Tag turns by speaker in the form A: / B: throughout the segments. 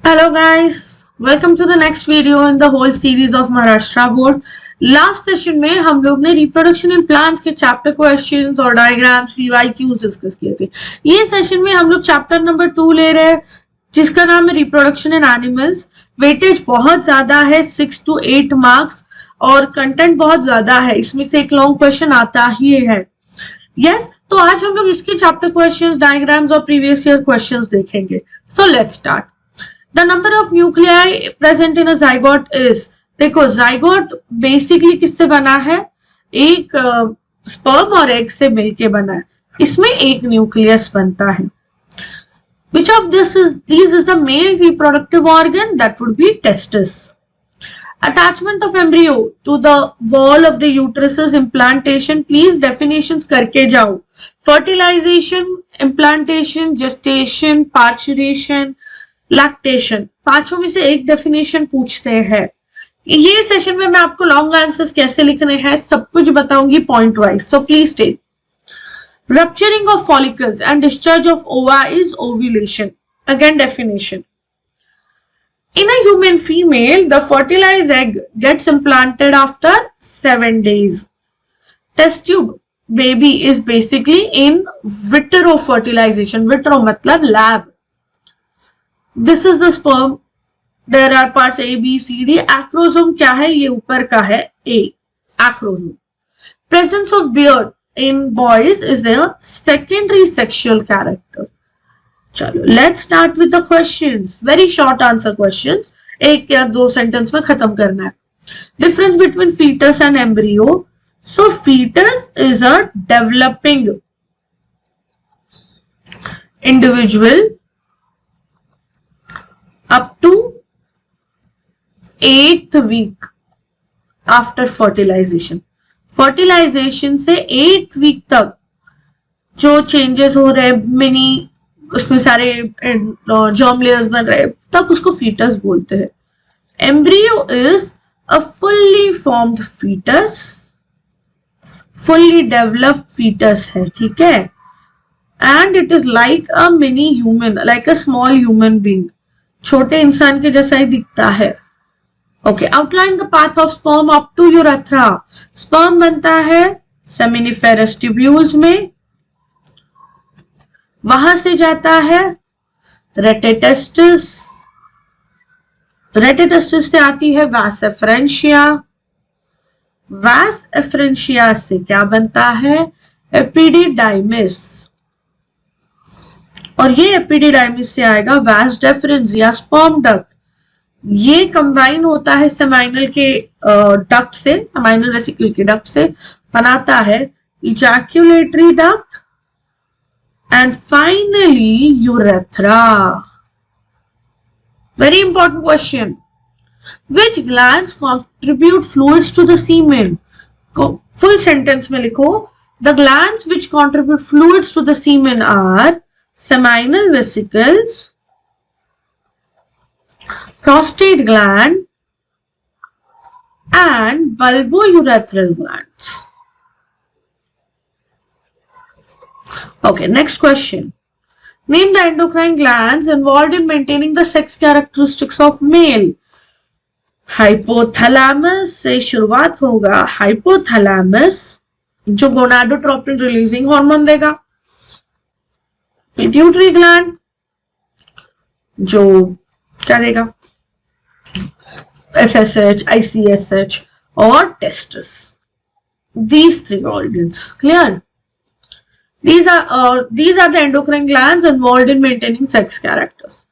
A: Hello guys, welcome to the next video in the whole series of Maharashtra board. Last session में हम लोग ने reproduction in plants के chapter questions और diagrams, PYQs discuss किए थे. ये सेशन में हम लोग chapter number 2 ले रहे हैं जिसका नाम है reproduction in animals. वेटेज बहुत ज्यादा है 6 to 8 मार्क्स और कंटेंट बहुत ज्यादा है, इसमें से एक लॉन्ग क्वेश्चन आता ही है. यस तो आज हम लोग इसके चैप्टर क्वेश्चंस, डायग्राम्स और प्रीवियस ईयर क्वेश्चंस देखेंगे. So let's start. The number of nuclei present in a zygote is, देखो zygote बेसिकली किससे बना है, एक स्पर्म और एग से मिलके बना है, इसमें एक न्यूक्लियस बनता है. Which of these is the male reproductive organ? That would be testis. Attachment of embryo to the wall of the uterus is implantation. Please definitions करके जाओ. Fertilization, implantation, gestation, parturition, lactation, पांचों में से एक definition पूछते हैं. ये session में मैं आपको लॉन्ग आंसर्स कैसे लिखने हैं सब कुछ बताऊंगी point wise, so please take. Rupturing of follicles and discharge of ova is ovulation. Again definition. In a human female, the fertilized egg gets implanted after 7 days. Test tube baby is basically in vitro fertilization. Vitro मतलब lab. This is the sperm. There are parts A, B, C, D. Acrosome क्या है, ये ऊपर का है A. Acrosome. Presence of beard in boys is a secondary sexual character. चलो, let's start with the questions. Very short answer questions. एक या दो सेंटेंस में खत्म करना है. Difference between fetus and embryo. So fetus is a developing individual up to 8th week after fertilization. Fertilization से 8th week तक जो changes हो रहे, मिनी उसमें सारे germ layers बन रहे, तब उसको fetus बोलते हैं. Embryo is a fully formed fetus, fully developed fetus है, ठीक है, and it is like a mini human, like a small human being. छोटे इंसान के जैसा ही दिखता है. Okay, outline the path of sperm up to urethra. Sperm बनता है सेमिनिफेरस ट्यूब्यूल्स में, वहां से जाता है रेटेटेस्टिस, रेटेटेस्टिस से आती है वास एफरेंशिया, वास एफरेंशिया से क्या बनता है, एपिडिडाइमिस, और ये एपिडिडाइमिस से आएगा वास डेफरेंस या स्पर्म डक्ट. ये कंबाइन होता है सेमाइनल के डक्ट से, सेमाइनल वेसिकल के डक्ट से बनाता है ejaculatory duct and finally urethra. Very important question. Which glands contribute fluids to the semen? Full sentence में लिखो. The glands which contribute fluids to the semen are seminal vesicles, prostate gland and bulbourethral glands. Okay, next question. Name the endocrine glands involved in maintaining the sex characteristics of male. Hypothalamus से शुरुआत होगा. Hypothalamus जो gonadotropin releasing hormone देगा. Pituitary gland जो क्या देगा, FSH, ICSH और testis. These three organs. Clear? These are the endocrine glands involved in maintaining sex characters.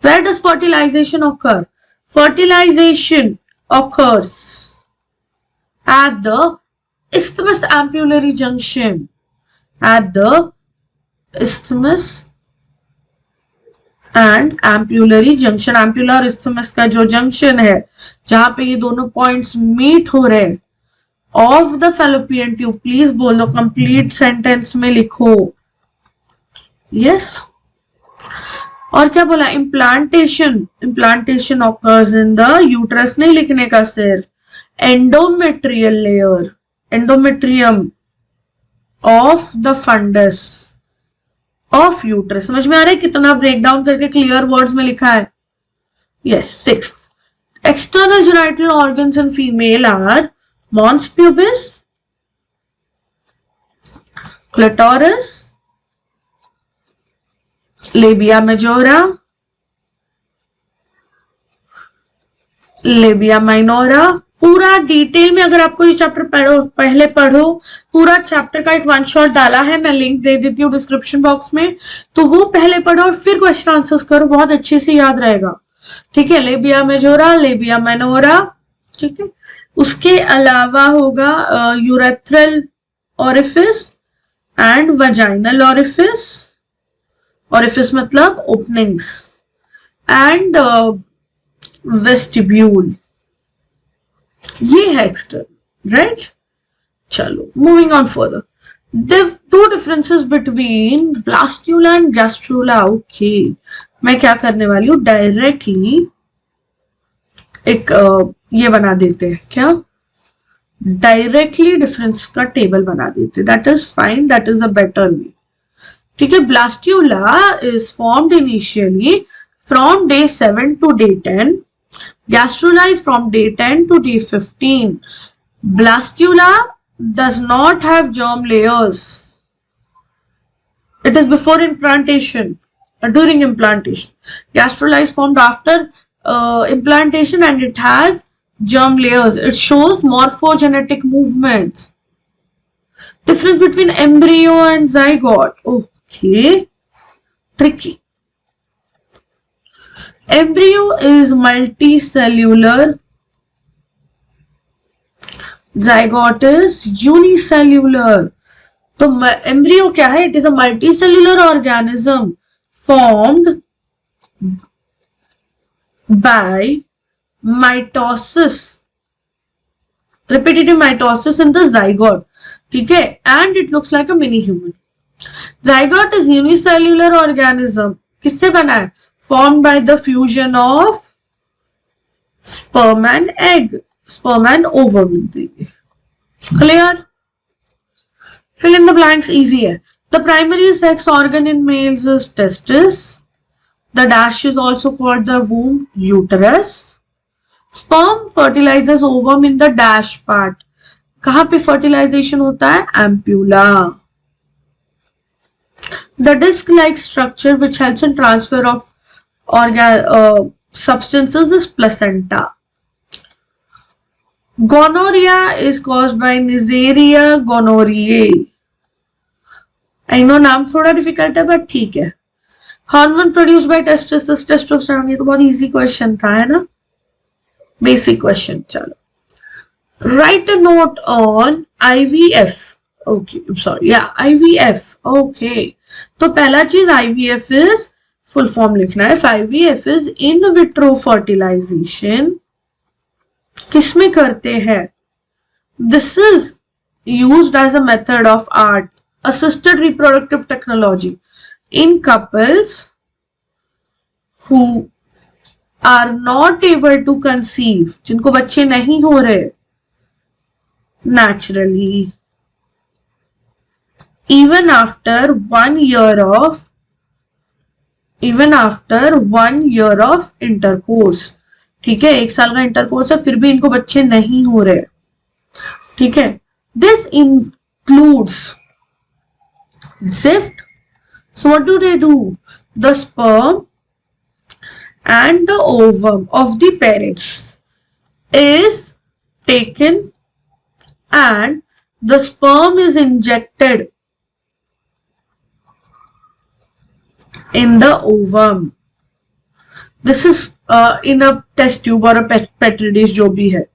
A: Where does fertilization occur? Fertilization occurs at the isthmus ampullary junction. At the isthmus and ampullary junction. ampulla और isthmus का जो junction है जहां पे ये दोनों points meet हो रहे हैं of the fallopian tube. Please बोलो, कंप्लीट सेंटेंस में लिखो. यस और क्या बोला, implantation. Implantation occurs in the uterus नहीं लिखने का, सिर्फ endometrial layer, endometrium of the fundus of uterus. समझ में आ रहा है कितना ब्रेक डाउन करके क्लियर वर्ड्स में लिखा है. Yes, sixth. External genital organs in female are mons pubis, clitoris, labia majora, labia minora. पूरा डिटेल में अगर आपको ये चैप्टर पहले पढ़ो, पूरा चैप्टर का एक वन शॉट डाला है, मैं लिंक दे देती हूँ डिस्क्रिप्शन बॉक्स में, तो वो पहले पढ़ो और फिर क्वेश्चन आंसर्स करो, बहुत अच्छे से याद रहेगा. ठीक है, लेबिया मेजोरा, लेबिया माइनोरा. ठीक है, उसके अलावा होगा urethral orifice and vaginal orifice. Orifice मतलब ओपनिंग्स. And vestibule. ये है एक्सटर्नल. राइट, चलो moving on further. Two differences between blastula and gastrula. Okay, मैं क्या करने वाली हूँ, डायरेक्टली एक ये बना देते हैं, क्या डायरेक्टली डिफरेंस का टेबल बना देते. That is fine, that is a better way. ठीक है, blastula is formed initially from day 7 to day 10. Gastrula is from day 10 to day 15. Blastula does not have germ layers. It is before implantation, during implantation. Gastrula is formed after implantation and it has germ layers. It shows morphogenetic movements. Difference between embryo and zygote. Okay, tricky. Embryo is multicellular. Zygote is unicellular. तो embryo क्या है? It is a multicellular organism formed by mitosis, repetitive mitosis in the zygote. ठीक है, and it looks like a mini human. Zygote is unicellular organism. किससे बना है? Formed by the fusion of sperm and egg, sperm and ovum. Clear? Fill in the blanks, easy hai. The primary sex organ in males is testis. The dash is also called the womb, uterus. Sperm fertilizes ovum in the dash part. कहाँ पे fertilization होता है? Ampulla. The disc-like structure which helps in transfer of substances is placenta. Gonorrhea is caused by Neisseria gonorrhoeae. I know नाम थोड़ा difficult है but ठीक है. Hormone produced by testis is testosterone. ये तो बहुत इजी क्वेश्चन था, है ना, बेसिक क्वेश्चन. चलो, write a note on IVF. Okay, I'm sorry, yeah, IVF. Okay, तो पहला चीज IVF is फुल फॉर्म लिखना है. IVF is in vitro fertilization. किसमें करते हैं? This is used as a method of art, assisted reproductive technology in couples who are not able to conceive, जिनको बच्चे नहीं हो रहे naturally, even after 1 year of intercourse. ठीक है, 1 साल का इंटरकोर्स है फिर भी इनको बच्चे नहीं हो रहे. ठीक है, this includes ZIFT. So what do they do? The sperm and the ovum of the parents is taken and the sperm is injected in the ovum. This is in a test tube or a petri dish, जो भी है.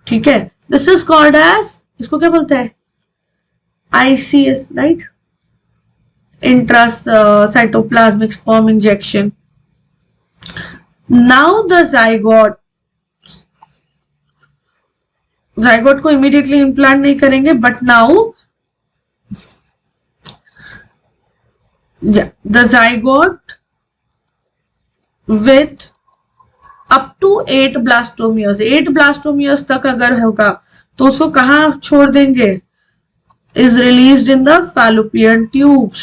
A: ठीक है, this is called as, इसको क्या बोलते हैं? ICS, right? Intracytoplasmic sperm injection. Now the zygote को immediately implant नहीं करेंगे, but now the zygote with up to 8 blastomeres, 8 blastomeres तक अगर होगा तो उसको कहाँ छोड़ देंगे? Is released in the fallopian tubes.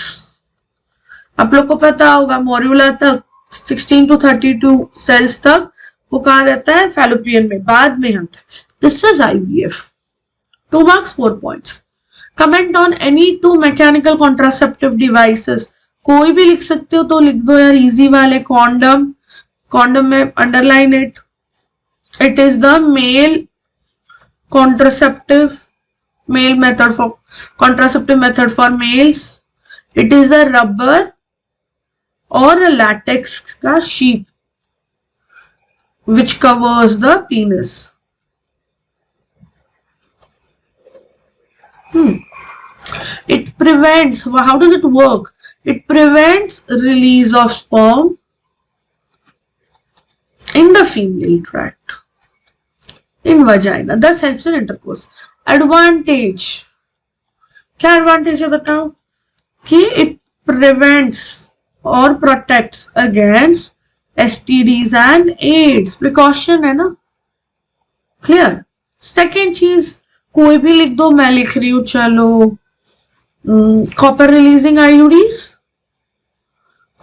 A: आप लोग को पता होगा मोरुला तक 16 to 32 सेल्स तक वो कहाँ रहता है, फैलोपियन में, बाद में आता है. This is IVF. 2 marks 4 points. Comment on any 2 mechanical contraceptive devices. कोई भी लिख सकते हो तो लिख दो यार, इजी वाले. कॉन्डम, कॉन्डम में underline it. It is the male contraceptive, male method for contraceptive method for males. It is a rubber or a latex का sheath which covers the penis. It prevents, how does it work? It prevents release of sperm in the female tract, in vagina, thus helps in intercourse. Advantage, क्या advantage है बताओ? कि it prevents or protects against STDs and AIDS. Precaution है ना, clear. Second चीज कोई भी लिख दो, मैं लिख रही हूं, चलो कॉपर रिलीजिंग IUDs,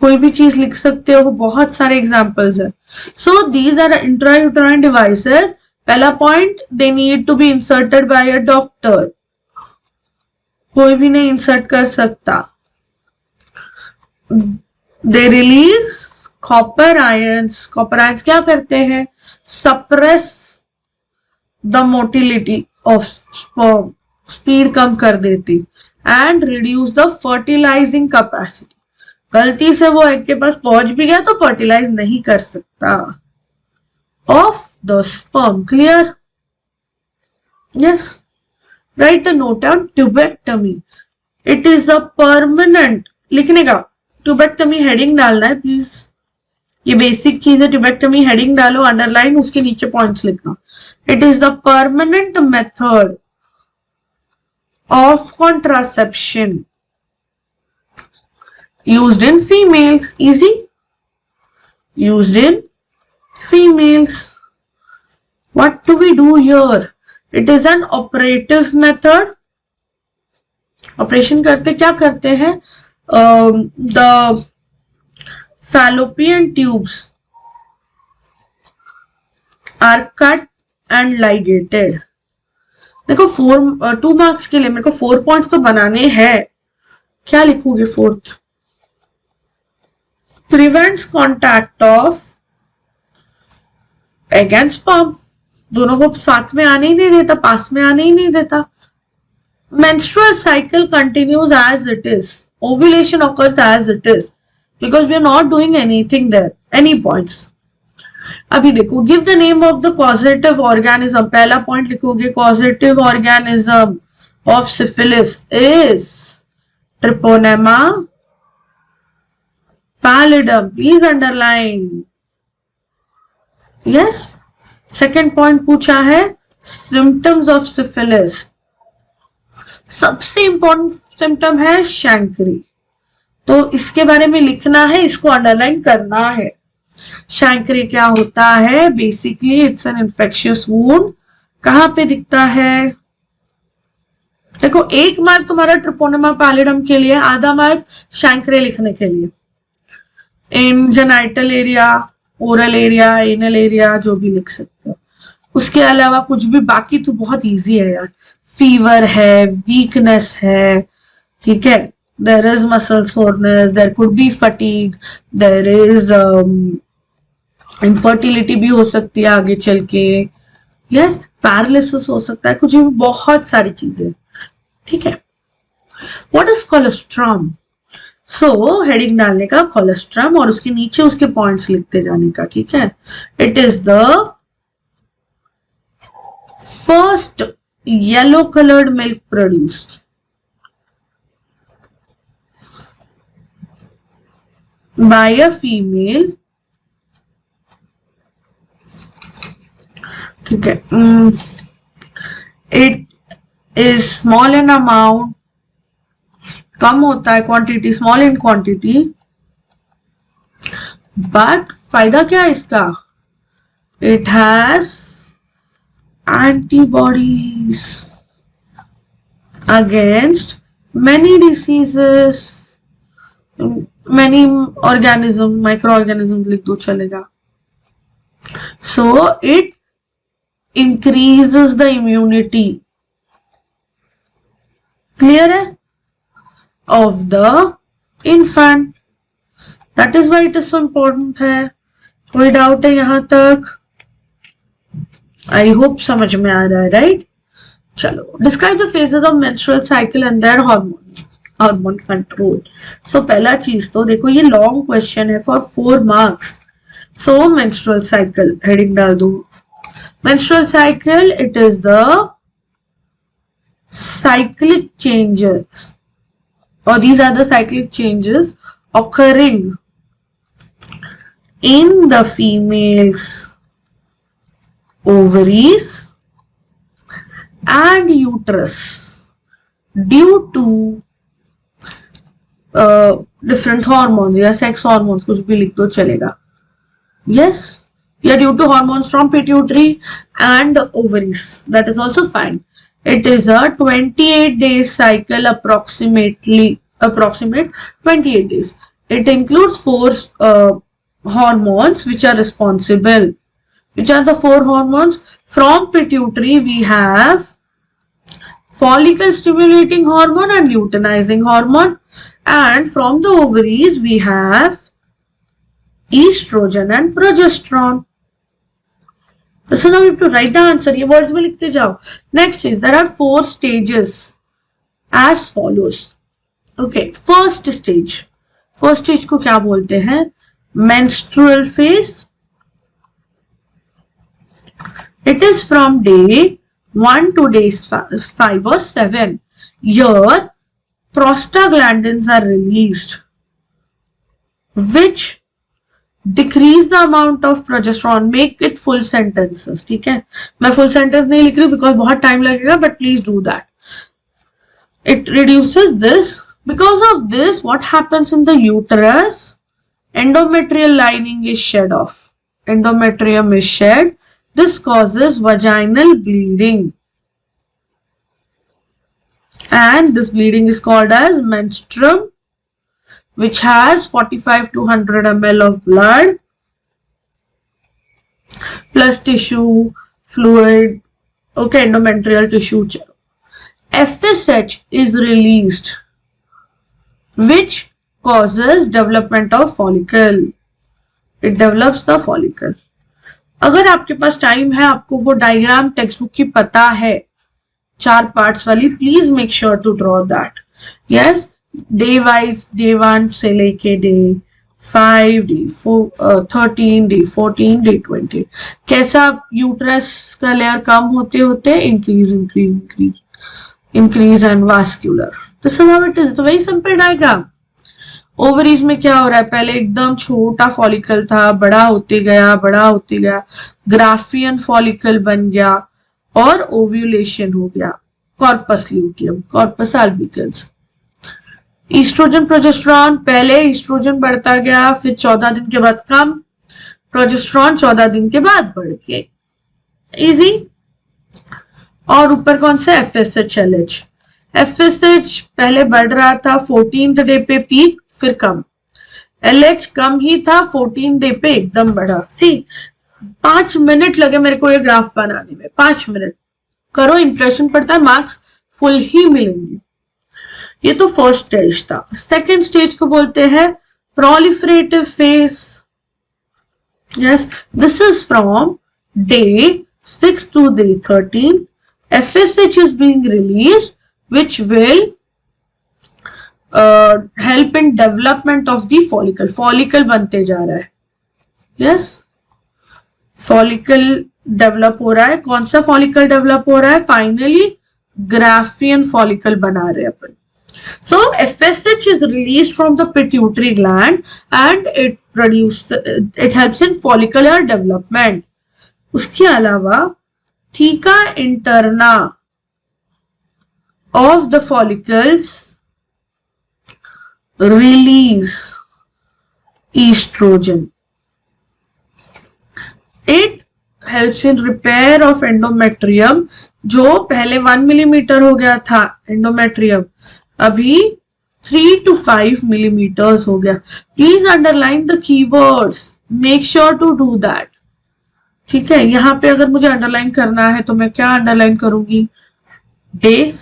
A: कोई भी चीज लिख सकते हो, बहुत सारे एग्जांपल्स है. So these are intrauterine devices. पहला point, they need to be inserted by a doctor, कोई भी नहीं इंसर्ट कर सकता. They release copper ions. Copper ions क्या करते हैं? Suppress the motility of sperm, speed कम कर देती. And reduce the fertilizing capacity. गलती से वो एग के पास पहुंच भी गया तो फर्टिलाइज नहीं कर सकता of the sperm. Clear? Yes. Right a note on tubectomy. It is a permanent, लिखने का ट्यूबेक्टमी हेडिंग डालना है प्लीज, ये बेसिक चीज है. ट्यूबेक्टमी हेडिंग डालो, अंडरलाइन, उसके नीचे पॉइंट्स लिखना. It is the permanent method of contraception used in females. Easy? Used in females. What do we do here? It is an operative method. Operation करते क्या करते हैं? The fallopian tubes are cut and ligated. देखो 2 marks के लिए मेरे को 4 points तो बनाने हैं. क्या लिखोगे fourth? Prevents contact of egg and sperm. दोनों को साथ में आने ही नहीं देता, पास में आने ही नहीं देता. Menstrual cycle continues as it is. Ovulation occurs as it is because we are not doing anything there. Any points? अभी देखो, give the name of the causative organism. पहला पॉइंट लिखोगे, causative organism of syphilis is Treponema pallidum. Please underline. Yes. Second point पूछा है, symptoms of syphilis. सबसे important symptom है शैंकरी, तो इसके बारे में लिखना है, इसको अंडरलाइन करना है. शैंकरी क्या होता है? Basically it's an infectious wound. कहां पे दिखता है? देखो 1 मार्क तुम्हारा ट्रिपोनेमा पैलिडम के लिए, आधा मार्क शैंकरे लिखने के लिए. In genital area, oral area, anal area, जो भी लिख सकते हो. उसके अलावा कुछ भी, बाकी तो बहुत इजी है यार. फीवर है, वीकनेस है, ठीक है, there is muscle soreness, there could be fatigue, there is infertility भी हो सकती है आगे चल के. यस, पैरालिसिस हो सकता है, कुछ भी, बहुत सारी चीजें. ठीक है. What is colostrum? So heading डालने का कोलेस्ट्रम और उसके नीचे उसके पॉइंट्स लिखते जाने का. ठीक है. It is the first yellow coloured milk produced by a female. ठीक है. It is small in amount, कम होता है quantity, small in quantity. But फायदा क्या है इसका? It has antibodies against many diseases. many organism, microorganisms लिख दो चलेगा. So it increases the immunity. Clear है? Of the infant. That is why it is so important है. कोई डाउट है यहाँ तक? I hope समझ में आ रहा है, right? चलो, describe the phases of menstrual cycle and their hormone control. So पहला चीज तो देखो, ये long question है for 4 marks. So menstrual cycle heading डाल दो. Menstrual cycle, it is the cyclic changes, or these are the cyclic changes occurring in the female's ovaries and uterus due to different hormones या sex hormones, कुछ भी लिख दो चलेगा. Yes, yeah, due to hormones from pituitary and ovaries. That is also fine. It is a 28-day cycle, approximate 28 days. It includes 4 hormones which are responsible. Which are the 4 hormones? From pituitary we have follicle stimulating hormone and luteinizing hormone, and from the ovaries we have estrogen and progesterone. So now you have to write the answer. ये words में लिखते जाओ. Next is, there are 4 stages as follows. Okay, first stage. First stage को क्या बोलते हैं? Menstrual phase. It is from day 1 to day 5 or 7. Here, prostaglandins are released, which decrease the amount of progesterone. Make it full sentences. ठीक है, मैं full sentence नहीं लिख रही because बहुत time लगेगा, but please do that. It reduces this. Because of this, what happens in the uterus? Endometrial lining is shed off. Endometrium is shed. This causes vaginal bleeding, and this bleeding is called as menstruum, which has 45 to 100 ml of blood plus tissue, fluid, okay, endometrial tissue. FSH is released, which causes development of follicle. It develops the follicle. अगर आपके पास time है, आपको वो diagram text book की पता है 4 parts वाली, please make sure to draw that. Yes, day wise, day 1 से लेके डे 5, डे 13, डे 14, डे 20. कैसा यूट्रस का लेयर कम होते होते increase and vascular. This is how it is. Very simple diagram. Ovaries में क्या हो रहा है? पहले एकदम छोटा फॉलिकल था, बड़ा होते गया, ग्राफियन फॉलिकल बन गया और ओव्यूलेशन हो गया. Corpus luteum, corpus albicans. Oestrogen progesterone, पहले ईस्ट्रोजन बढ़ता गया, फिर 14 दिन के बाद कम, प्रोजेस्टेरॉन 14 दिन के बाद बढ़ गए. इजी. और ऊपर कौन सा? FSH, LH. FSH पहले बढ़ रहा था, 14th डे पे पीक, फिर कम. LH कम ही था, 14 डे पे एकदम बढ़ा. सी, 5 मिनट लगे मेरे को ये ग्राफ बनाने में. 5 मिनट करो, इंप्रेशन पड़ता है, मार्क्स फुल ही मिलेंगे. ये तो फर्स्ट स्टेज था. सेकेंड स्टेज को बोलते हैं proliferative phase. Yes, this is from day 6 to day 13. FSH is being released, which will help in development of the follicle. Follicle बनते जा रहा है. Yes, follicle develop हो रहा है. कौन सा follicle develop हो रहा है? Finally, Graafian follicle बना रहे अपन. So FSH is released from the pituitary gland and it helps in follicular development. उसके अलावा theca interna of the follicles release estrogen. It helps in repair of endometrium. जो पहले 1 millimetre हो गया था endometrium, अभी 3 to 5 millimeters हो गया. Please underline the keywords. Make sure to do that. ठीक है, यहाँ पे अगर मुझे अंडरलाइन करना है तो मैं क्या अंडरलाइन करूंगी? Days,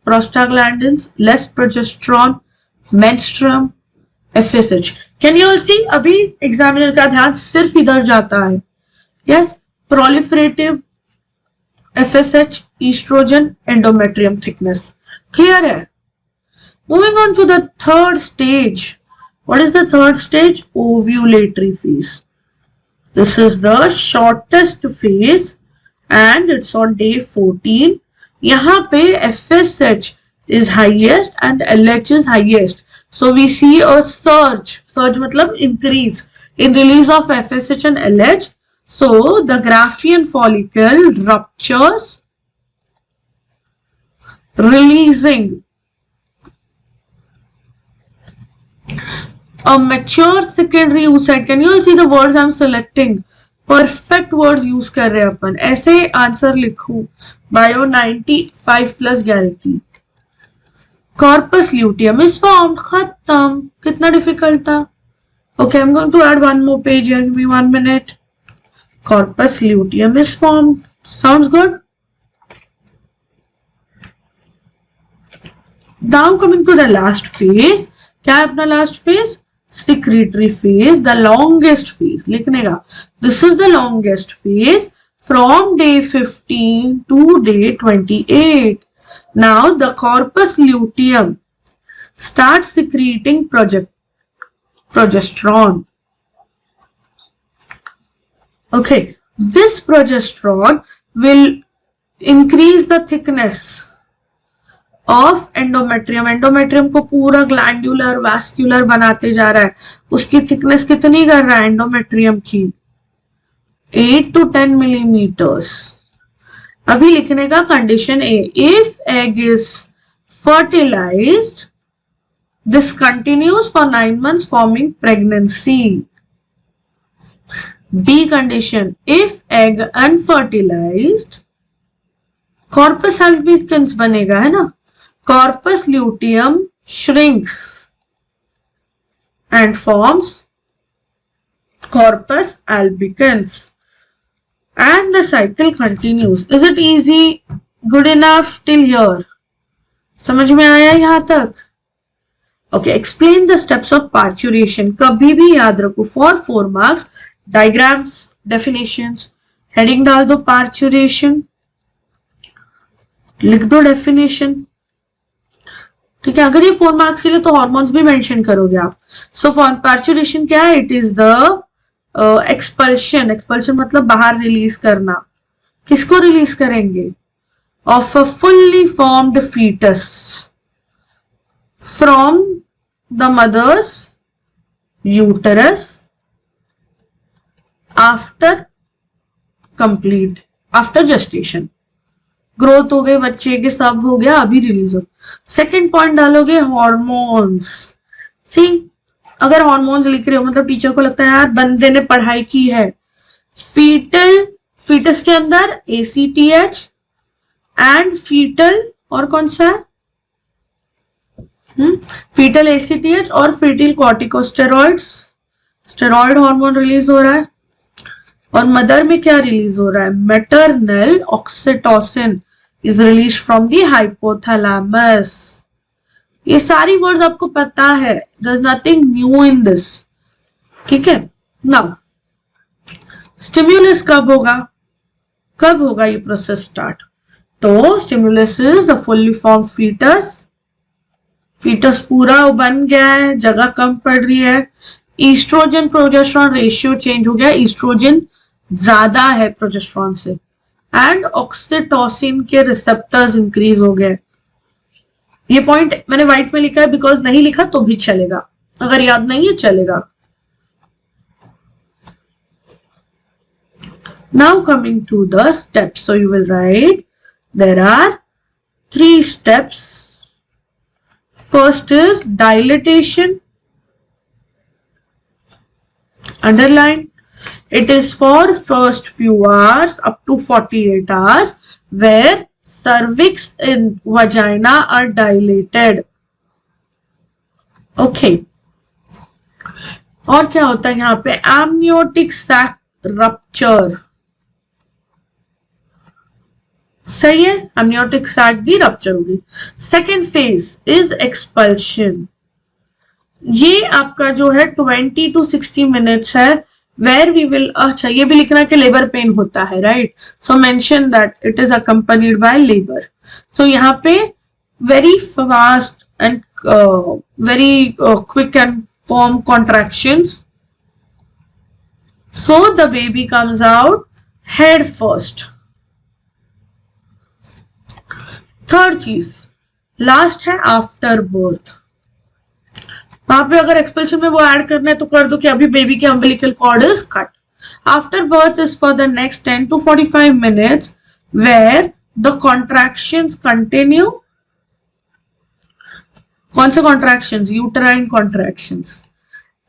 A: prostaglandins, less progesterone, menstruum, FSH. Can you all see? अभी एग्जामिनर का ध्यान सिर्फ इधर जाता है. Yes, proliferative, FSH, estrogen, endometrium thickness. Clear है? Moving on to the third stage. What is the third stage? Ovulatory phase. This is the shortest phase and it's on day 14. यहाँ पे FSH is highest and LH is highest. So we see a surge. Surge मतलब increase in release of FSH and LH. So the Graafian follicle ruptures, releasing a mature secondary oocyte. Can you all see the words I'm selecting? Perfect words use कर रहे हैं अपन. ऐसे answer लिखूं. Bio 95 plus guarantee. Corpus luteum is formed. खत्म. कितना difficult था? Okay, I'm going to add one more page here. Give me 1 minute. Corpus luteum is formed. Sounds good? Now coming to the last phase. क्या है अपना last phase? Secretory phase, the longest phase. लिखने का. This is the longest phase from day 15 to day 28. Now the corpus luteum starts secreting progesterone. Okay, this progesterone will increase the thickness of endometrium. Endometrium को पूरा glandular vascular बनाते जा रहा है. उसकी thickness कितनी कर रहा है एंडोमेट्रियम की? 8 to 10 millimeters. अभी लिखने का condition A. If egg is fertilised, this continues for 9 months forming pregnancy. B condition. If egg unfertilised, corpus albicans बनेगा, है ना? Corpus luteum shrinks and forms corpus albicans and the cycle continues. Is it easy? Good enough till here? समझ में आया यहाँ तक? Okay, explain the steps of parturition. कभी भी याद रखो for 4 marks. Diagrams, definitions, heading डाल दो parturition, लिख दो definition. ठीक है, अगर ये 4 मार्क्स के लिए तो हॉर्मोन्स भी मेंशन करोगे आप. सो फॉर पार्चुरेशन क्या है? It is the expulsion. Expulsion मतलब बाहर रिलीज करना. किसको रिलीज करेंगे? Of a fully formed foetus from the mother's uterus after complete, after gestation. Growth हो गई बच्चे के, सब हो गया, अभी रिलीज हो. सेकेंड पॉइंट डालोगे हॉर्मोन्स. सी, अगर हॉर्मोन्स लिख रहे हो मतलब टीचर को लगता है यार बंदे ने पढ़ाई की है. फीटस के अंदर ACTH एंड फीटल, और कौन सा है? फीटल ACTH और foetal corticosteroids. Steroid hormone release हो रहा है. और मदर में क्या रिलीज हो रहा है? Maternal oxytocin is release from the hypothalamus. ये सारी वर्ड्स आपको पता है. There is nothing new in this. ठीक है. नाउ स्टिम्युलस कब होगा? कब होगा ये प्रोसेस स्टार्ट? तो stimulus is a fully formed foetus. Foetus पूरा बन गया है, जगह कम पड़ रही है. ईस्ट्रोजन प्रोजेस्टेरॉन रेशियो चेंज हो गया. ईस्ट्रोजन ज्यादा है प्रोजेस्टेरॉन से एंड ऑक्सीटोसिन के रिसेप्टर्स इंक्रीज हो गए. ये पॉइंट मैंने व्हाइट में लिखा है बिकॉज नहीं लिखा तो भी चलेगा, अगर याद नहीं है चलेगा. Now coming to the steps. So you will write there are 3 steps. First is dilatation. Underline. It is for first few hours up to 48 hours where cervix and vagina are dilated. Okay और क्या होता है यहाँ पे, amniotic sac rupture, सही है, amniotic sac भी rupture होगी। सेकेंड फेज इज एक्सपल्शन, ये आपका जो है 20 to 60 मिनट्स है, वेर वी विल, अच्छा ये भी लिखना कि लेबर पेन होता है, right, so mention that it is accompanied by labour. सो यहाँ पे very fast and very quick and form contractions, so the baby comes out head first। Third चीज लास्ट है आफ्टर बर्थ, वहां पे अगर एक्सपेल्शन में वो ऐड करना है तो कर दो कि अभी बेबी के umbilical cord is cut. After birth is for the next 10 to 45 minutes where the contractions continue. कौन से contractions, uterine contractions,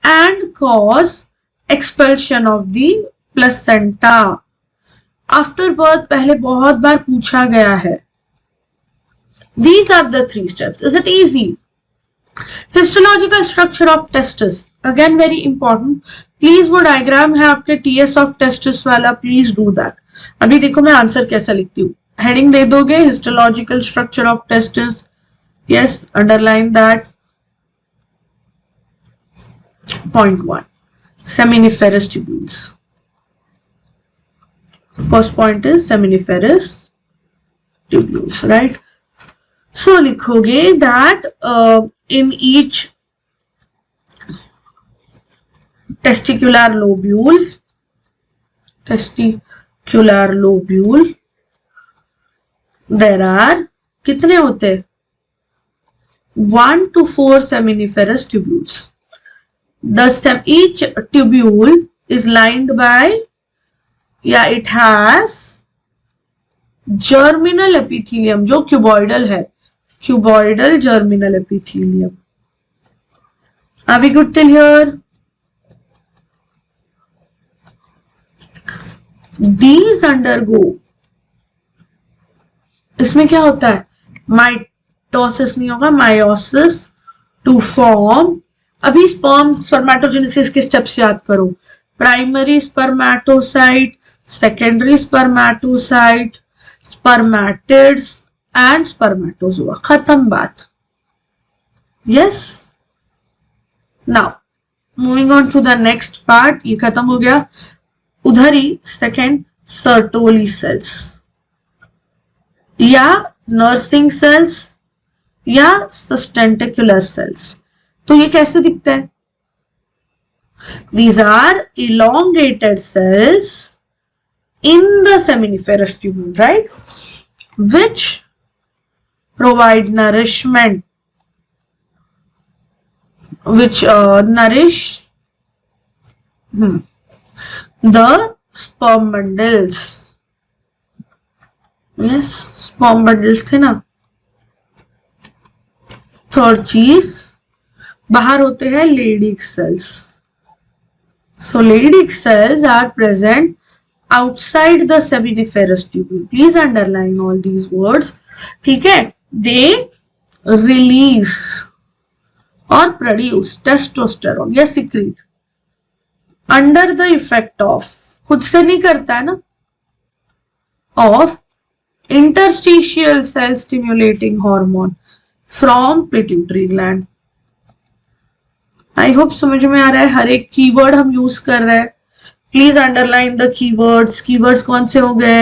A: and cause expulsion of the placenta. After birth पहले बहुत बार पूछा गया है। These are the 3 steps. Is it easy? Histological structure of testis, again very important. Please वो diagram है आपके TS of testis वाला, please do that. अभी देखो मैं आंसर कैसा लिखती हूँ, हेडिंग दे दोगे histological structure of testis, yes, underline that. Point 1, seminiferous tubules. First point is seminiferous tubules, right? So लिखोगे that in each testicular lobule there are कितने होते हैं, 1 to 4 seminiferous tubules. Each tubule is lined by, it has germinal epithelium जो cuboidal है, cuboidal germinal epithelium. Are we good till here? These undergo, इसमें क्या होता है, माइटोसिस नहीं होगा, मायोसिस, टू फॉर्म। अभी स्पर्म स्पर्मेटोजेनेसिस के स्टेप्स याद करो, primary spermatocyte, secondary spermatocyte, spermatids and spermatozoa, खत्म बात। Yes, now moving on to the next part, ये खत्म हो गया। उधर ही सेकेंड, सर्टोली सेल्स या नर्सिंग सेल्स या सस्टेंटिकुलर सेल्स। तो ये कैसे दिखता है, these are elongated cells in the seminiferous tubule, right, which provide nourishment, which nourish the sperm bundles. Yes, sperm bundles थे ना। थर्ड चीज, बाहर होते हैं Leydig cells. So Leydig cells are present outside the seminiferous tubule. Please underline all these words. ठीक है, they release or produce testosterone या secrete under the effect of, खुद से नहीं करता है ना, of interstitial cell stimulating hormone from pituitary gland. I hope समझ में आ रहा है, हर एक कीवर्ड हम यूज कर रहे हैं। Please underline the keywords. Keywords कौन से हो गए,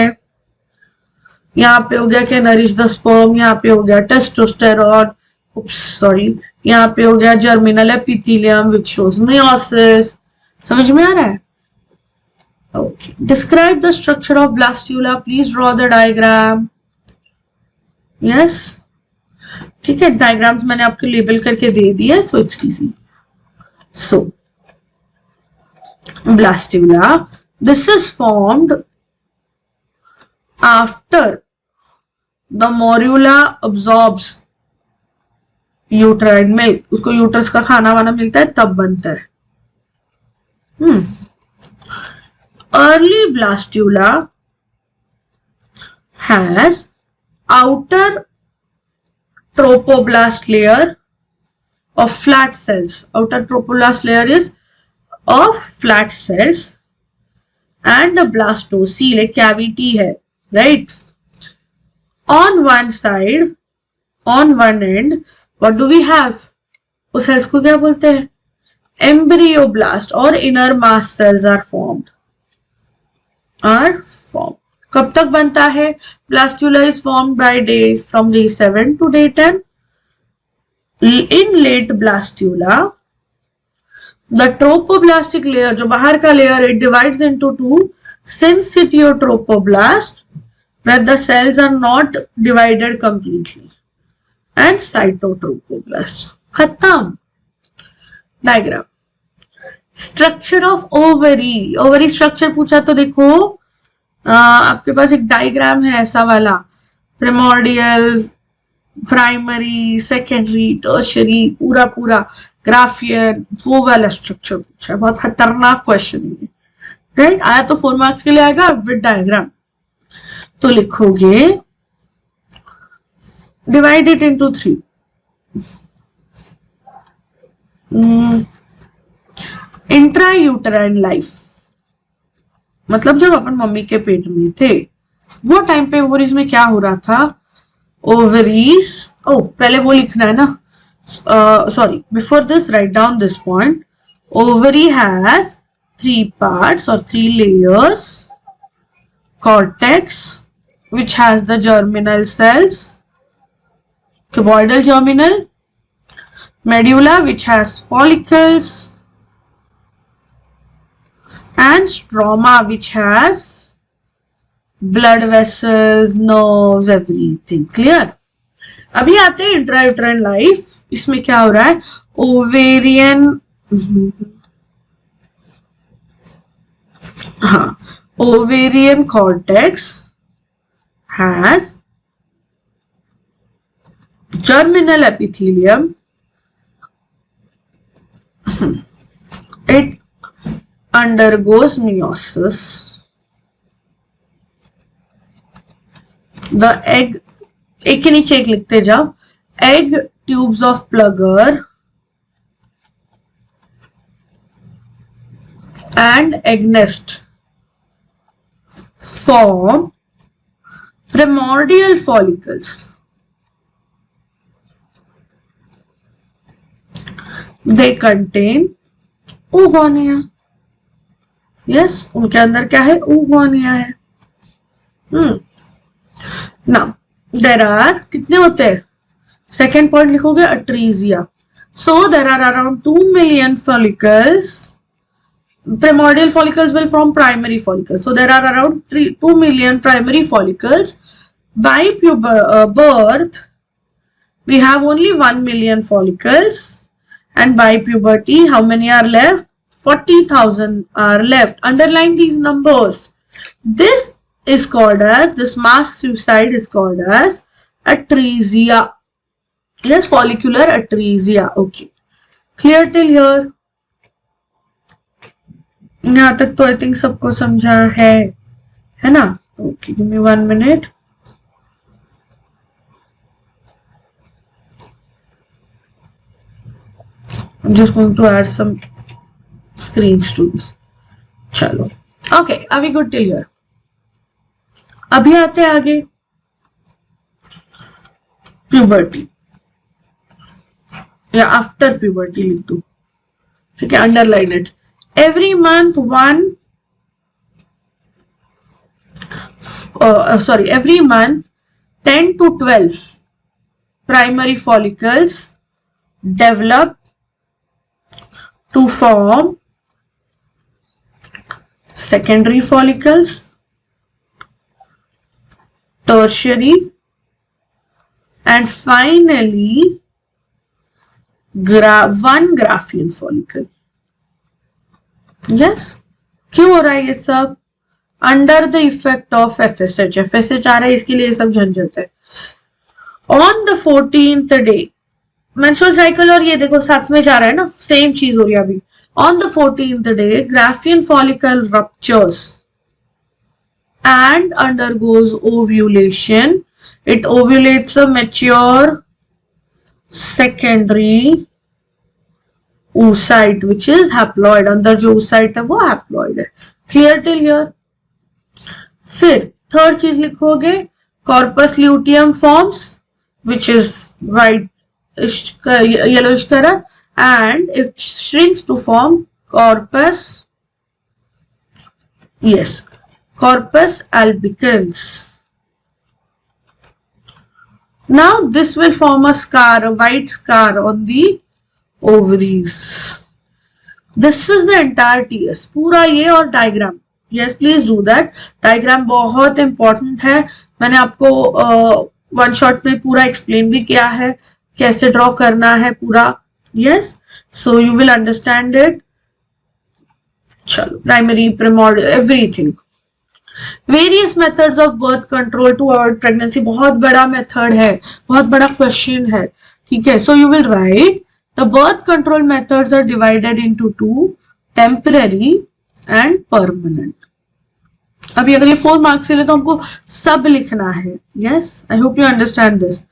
A: यहाँ पे हो गया क्या, नरिश द स्पर्म, यहाँ पे हो गया टेस्टोस्टेरॉन, सॉरी, यहाँ पे हो गया germinal epithelium which shows meiosis. समझ में आ रहा है? Okay, describe the structure of blastula, please draw the diagram. Yes, ठीक है, डायग्राम्स मैंने आपको लेबल करके दे दिया, so it's easy. So, blastula, this is formed after the morula absorbs uterine milk. उसको यूट्रस का खाना वाना मिलता है तब बनता है। Early blastula has outer tropoblast layer of flat cells. Outer trophoblast layer is of flat cells and the blastocele, एक cavity है, right? On one side, on one end, what do we have? उस cells को क्या बोलते हैं? Embryoblast or inner mass cells are formed. कब तक बनता है? Blastula is formed by day from day 7 to day 10. In late blastula, the tropoblastic layer, जो बाहर का layer, it divides into two: syncytiotropoblast, where the cells are not divided completely, and cytotropoblast. खत्म. Diagram. Structure of ovary. Ovary structure पूछा तो देखो, आपके पास एक diagram है ऐसा वाला, primordial, प्राइमरी, सेकेंडरी, टर्शियरी, पूरा पूरा ग्राफियन, वो वाला स्ट्रक्चर पूछा है. बहुत खतरनाक क्वेश्चन है, राइट? आया तो 4 मार्क्स के लिए आएगा विद डायग्राम. तो लिखोगे divide it into 3. Intrauterine life मतलब जब अपन मम्मी के पेट में थे वो टाइम पे ओवरीज में क्या हो रहा था? Ovaries, पहले वो लिखना है ना, sorry, before this write down this point. Ovary has 3 parts or 3 layers: cortex, which has the germinal cells, cuboidal germinal; medulla, which has follicles; and stroma, which has blood vessels, nerves, everything. Clear? अभी आते हैं intrauterine life. इसमें क्या हो रहा है? Ovarian, हाँ, ovarian cortex has germinal epithelium. It undergoes meiosis. The egg, एक के नीचे एक लिखते जाओ. Egg tubes of Plugger and egg nest form primordial follicles. They contain oogonia. Yes, उनके अंदर क्या है? oogonia है. Now, there are कितने होते हैं? Second point लिखोगे atresia. So there are around 2 million follicles. Primordial follicles will form primary follicles. So there are around 2 million primary follicles. By birth, we have only 1 million follicles. And by puberty, how many are left? 40,000 are left. Underline these numbers. This is called as, this mass suicide is called as atresia. Yes, follicular atresia. Okay. Clear till here? यहाँ तक तो I think सबको समझा है ना? Okay, give me 1 minute. I'm just going to add some screens to this. चलो. Okay, are we good till here? अभी आते हैं आगे. Puberty. या आफ्टर प्यूबर्टी लिख दो. ठीक है, underline it. Every month every month 10 to 12 primary follicles develop to form secondary follicles, tertiary, and finally one Graafian follicle. Yes, क्यों हो रहा है ये सब? Under the effect of FSH. FSH आ रहा है, इसके लिए ये सब झंझट है. On the 14th day menstrual cycle, और ये देखो साथ में जा रहा है ना, सेम चीज हो रही है अभी. On the 14th day Graafian follicle ruptures and undergoes ovulation. It ovulates a mature secondary oocyte which is haploid, अंदर जो oocyte है वो haploid है. Clear till here? फिर थर्ड चीज लिखोगे corpus luteum forms which is white yellowish color and it shrinks to form corpus albicans. Now this will form a scar, a white scar on the ovaries. This is the entire TS. पूरा ये और diagram. Yes, please do that. Diagram बहुत important है. मैंने आपको one shot में पूरा explain भी किया है कैसे draw करना है पूरा. Yes, so you will understand it. चलो, primary, primordial, everything. Various methods of birth control to avoid pregnancy. बहुत बड़ा method है, बहुत बड़ा question है. ठीक है, so you will write the birth control methods are divided into two, temporary and permanent. अभी अगर ये 4 मार्क्स से ले तो हमको सब लिखना है. Yes, I hope you understand this.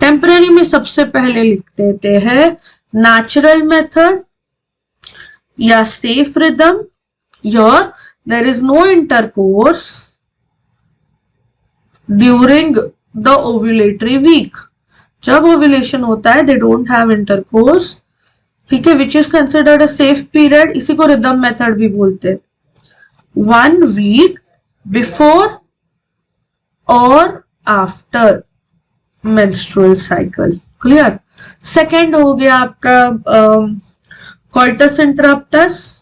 A: Temporary में सबसे पहले लिख देते हैं natural method या safe rhythm. Here there is no intercourse during the ovulatory week. जब ovulation होता है they don't have intercourse. ठीक है, which is considered a safe period. इसी को rhythm method भी बोलते हैं. 1 week before or after menstrual cycle. Clear? Second हो गया आपका coitus interruptus.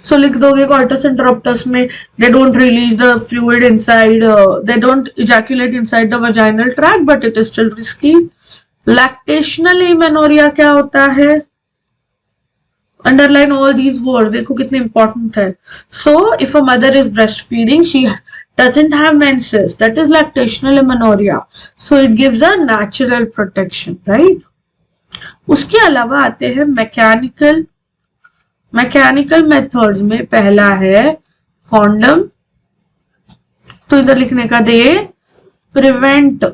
A: So लिख दोगे coitus interruptus में they don't release the fluid inside, they don't ejaculate inside the vaginal tract, but it is still risky. Lactational amenorrhea क्या होता है? Underline all these words. देखो कितने important है. So if a mother is breastfeeding, she doesn't have menses. That is lactational amenorrhea. So it gives a natural protection, right? उसके अलावा आते हैं मैकेनिकल मेथड्स में पहला है कॉन्डम. तो इधर लिखने का they prevent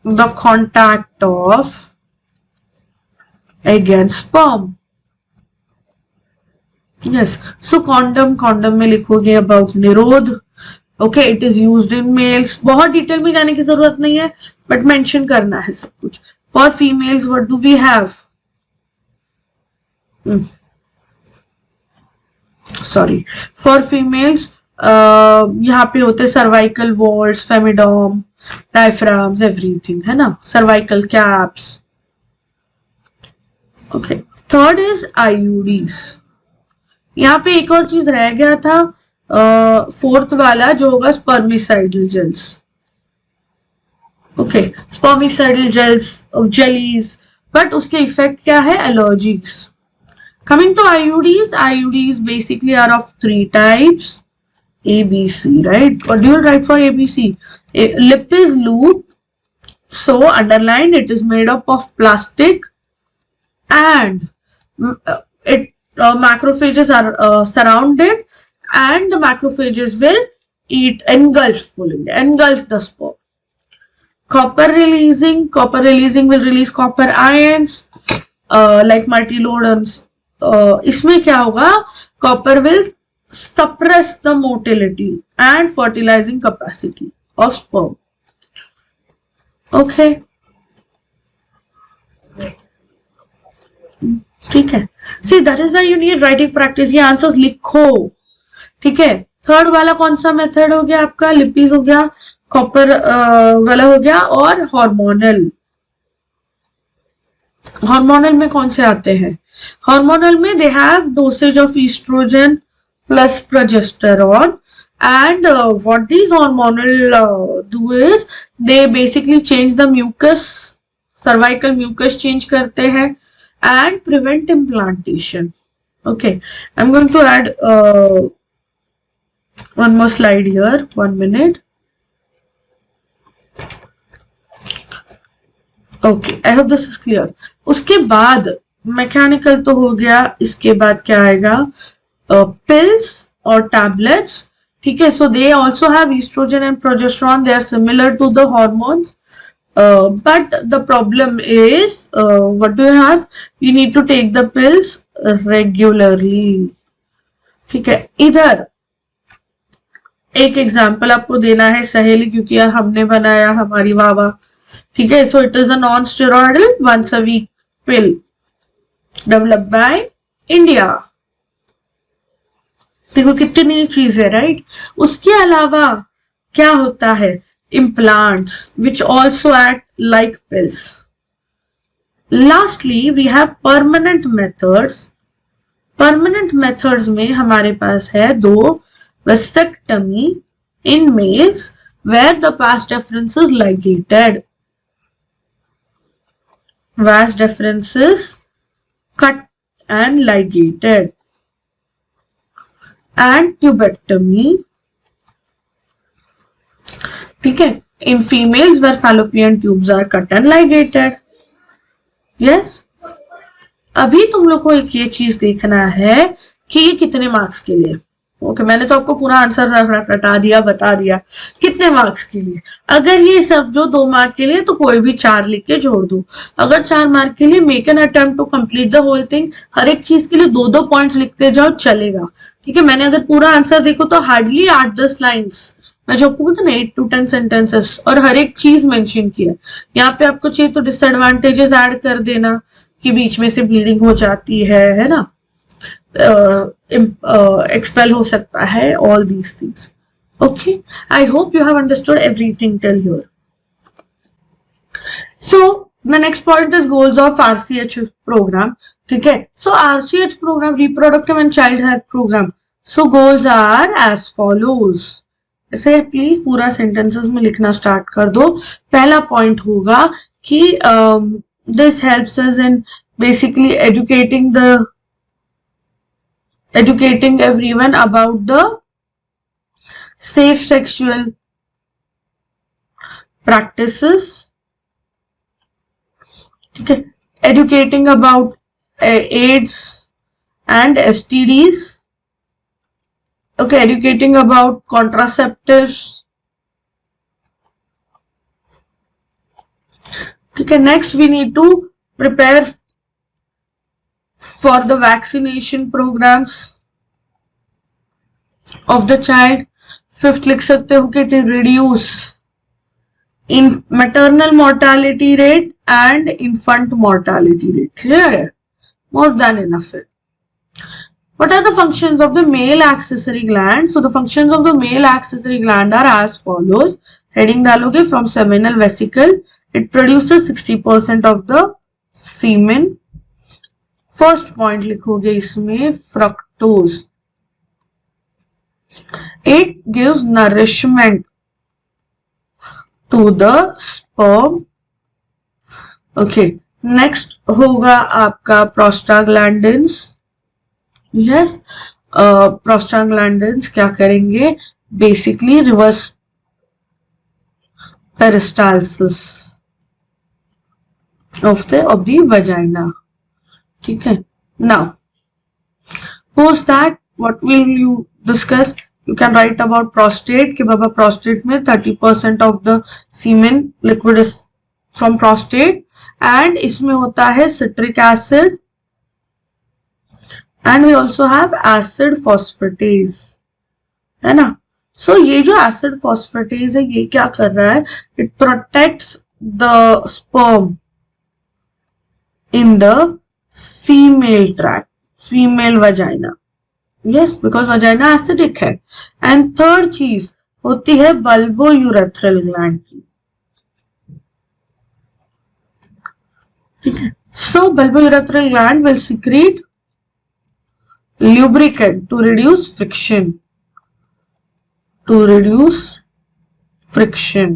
A: the contact of egg and sperm. Yes, so condom में लिखोगे अबाउट निरोध. Okay, it is used in males. बहुत डिटेल में जाने की जरूरत नहीं है बट मेंशन करना है सब कुछ. For females what do we have? Sorry, for females यहाँ पे होते cervical walls, femidom, diaphragms, everything है ना, cervical caps. Okay, third is IUDs. यहाँ पे एक और चीज रह गया था, फोर्थ वाला जो होगा spermicidal gels. Okay, spermicidal gels, jellies, but उसके इफेक्ट क्या है? Allergies. Coming to IUDs basically are of 3 types. ABC, right? What do you write for ABC? Lip is loop. So underline it is made up of plastic and macrophages are surrounded and the macrophages will engulf the sperm. Copper releasing will release copper ions like multiloidums. इसमें क्या होगा? Copper will suppress the motility and fertilising capacity of sperm. Okay, ठीक है. See that is why you need writing practice. ये answers लिखो. ठीक है, third वाला कौन सा मेथड हो गया आपका? लिपीज हो गया, कॉपर वाला हो गया, और हार्मोनल में कौन से आते हैं? Hormonal में they have dosage of estrogen plus progesterone, and what these hormonal do is they basically change the mucus, cervical mucus change करते हैं and prevent implantation. Okay, I'm going to add one more slide here. 1 minute. Okay, I hope this is clear. उसके बाद mechanical तो हो गया. इसके बाद क्या आएगा? पिल्स और टैबलेट्स. ठीक है, so they also have estrogen and progesterone. They are similar to the hormones. but the problem is, what do you have? You need to take the pills regularly. ठीक है, इधर एक एग्जाम्पल आपको देना है सहेली, क्योंकि यार हमने बनाया हमारी वावा. ठीक है, so it is a non steroidal once a week pill developed by India. देखो कितनी चीज है, राइट. उसके अलावा क्या होता है? Implants which also act like pills. Lastly we have permanent methods. Permanent methods में हमारे पास है दो. Vasectomy in males where the vas deferens is ligated. Vas deferens is cut and ligated. And tubectomy, ठीक है, in females where fallopian tubes are cut and ligated. Yes. अभी तुम लोग को एक ये चीज देखना है कि ये कितने मार्क्स के लिए. ओके, मैंने तो आपको पूरा आंसर रटा दिया, बता दिया कितने मार्क्स के लिए. अगर ये सब जो 2 मार्क के लिए तो कोई भी 4 लिख के जोड़ दो. अगर 4 मार्क के लिए make an attempt to complete the whole thing. हर एक चीज के लिए 2-2 पॉइंट्स लिखते जाओ, चलेगा. ठीक है, मैंने अगर पूरा आंसर देखो तो हार्डली 8-10 लाइन्स, मैं जो आपको बोलता ना 8 to 10 सेंटेंसेस, और हर एक चीज मेंशन किया. यहाँ पे आपको चाहिए तो डिसएडवांटेजेस ऐड कर देना कि बीच में से ब्लीडिंग हो जाती है ना, एक्सपेल हो सकता है, all these things. Okay, I hope you have understood everything till here. So the next point is goals of RCH programme. ठीक है, सो RCH programme, reproductive and child health programme. So goals are as follows. इसे please पूरा sentences में लिखना start कर दो. पहला पॉइंट होगा कि this helps us in basically educating everyone about the safe sexual practices. Okay. Educating about AIDS and STDs. Okay, educating about contraceptives. Okay, next we need to prepare for the vaccination programs of the child. Fifth लिख सकते हो कि to reduce in maternal mortality rate and infant mortality rate. Clear है? More than enough. What are the functions of the male accessory gland? So the functions of the male accessory gland are as follows. Heading डालोगे from seminal vesicle. It produces 60% of the semen. First point लिखोगे इसमें fructose. It gives nourishment to the sperm. Okay, next होगा आपका prostaglandins. Yes, prostaglandins क्या करेंगे? Basically reverse peristalsis of the vagina. ठीक है, now post that what will you discuss? You can write about prostate कि बाबा prostate में 30% of the semen liquid is from prostate, and इसमें होता है citric acid, and we also have acid phosphatase, है ना. so ये जो acid phosphatase है ये क्या कर रहा है? It protects the sperm in the female tract, female vagina. Yes, because vagina acidic है. And third चीज होती है bulbourethral gland की. ठीक है, so bulbourethral gland will secrete lubricant to reduce friction.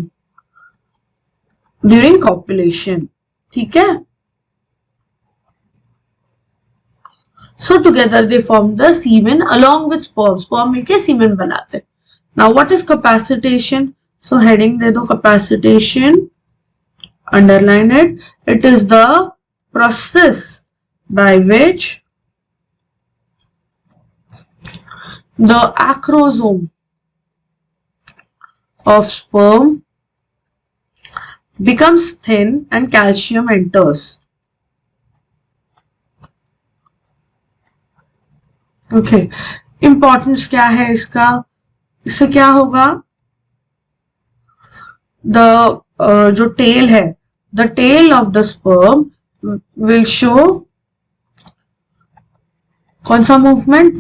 A: During copulation. ठीक है. So together they form the semen along with sperm. Sperm मिलके semen बनाते. Now what is capacitation? So heading दे दो capacitation. Underline it. It is the process by which the acrosome of sperm becomes thin and calcium enters. Okay, importance क्या है इसका? इससे क्या होगा? जो टेल है, the tail of the sperm will show कौन सा movement?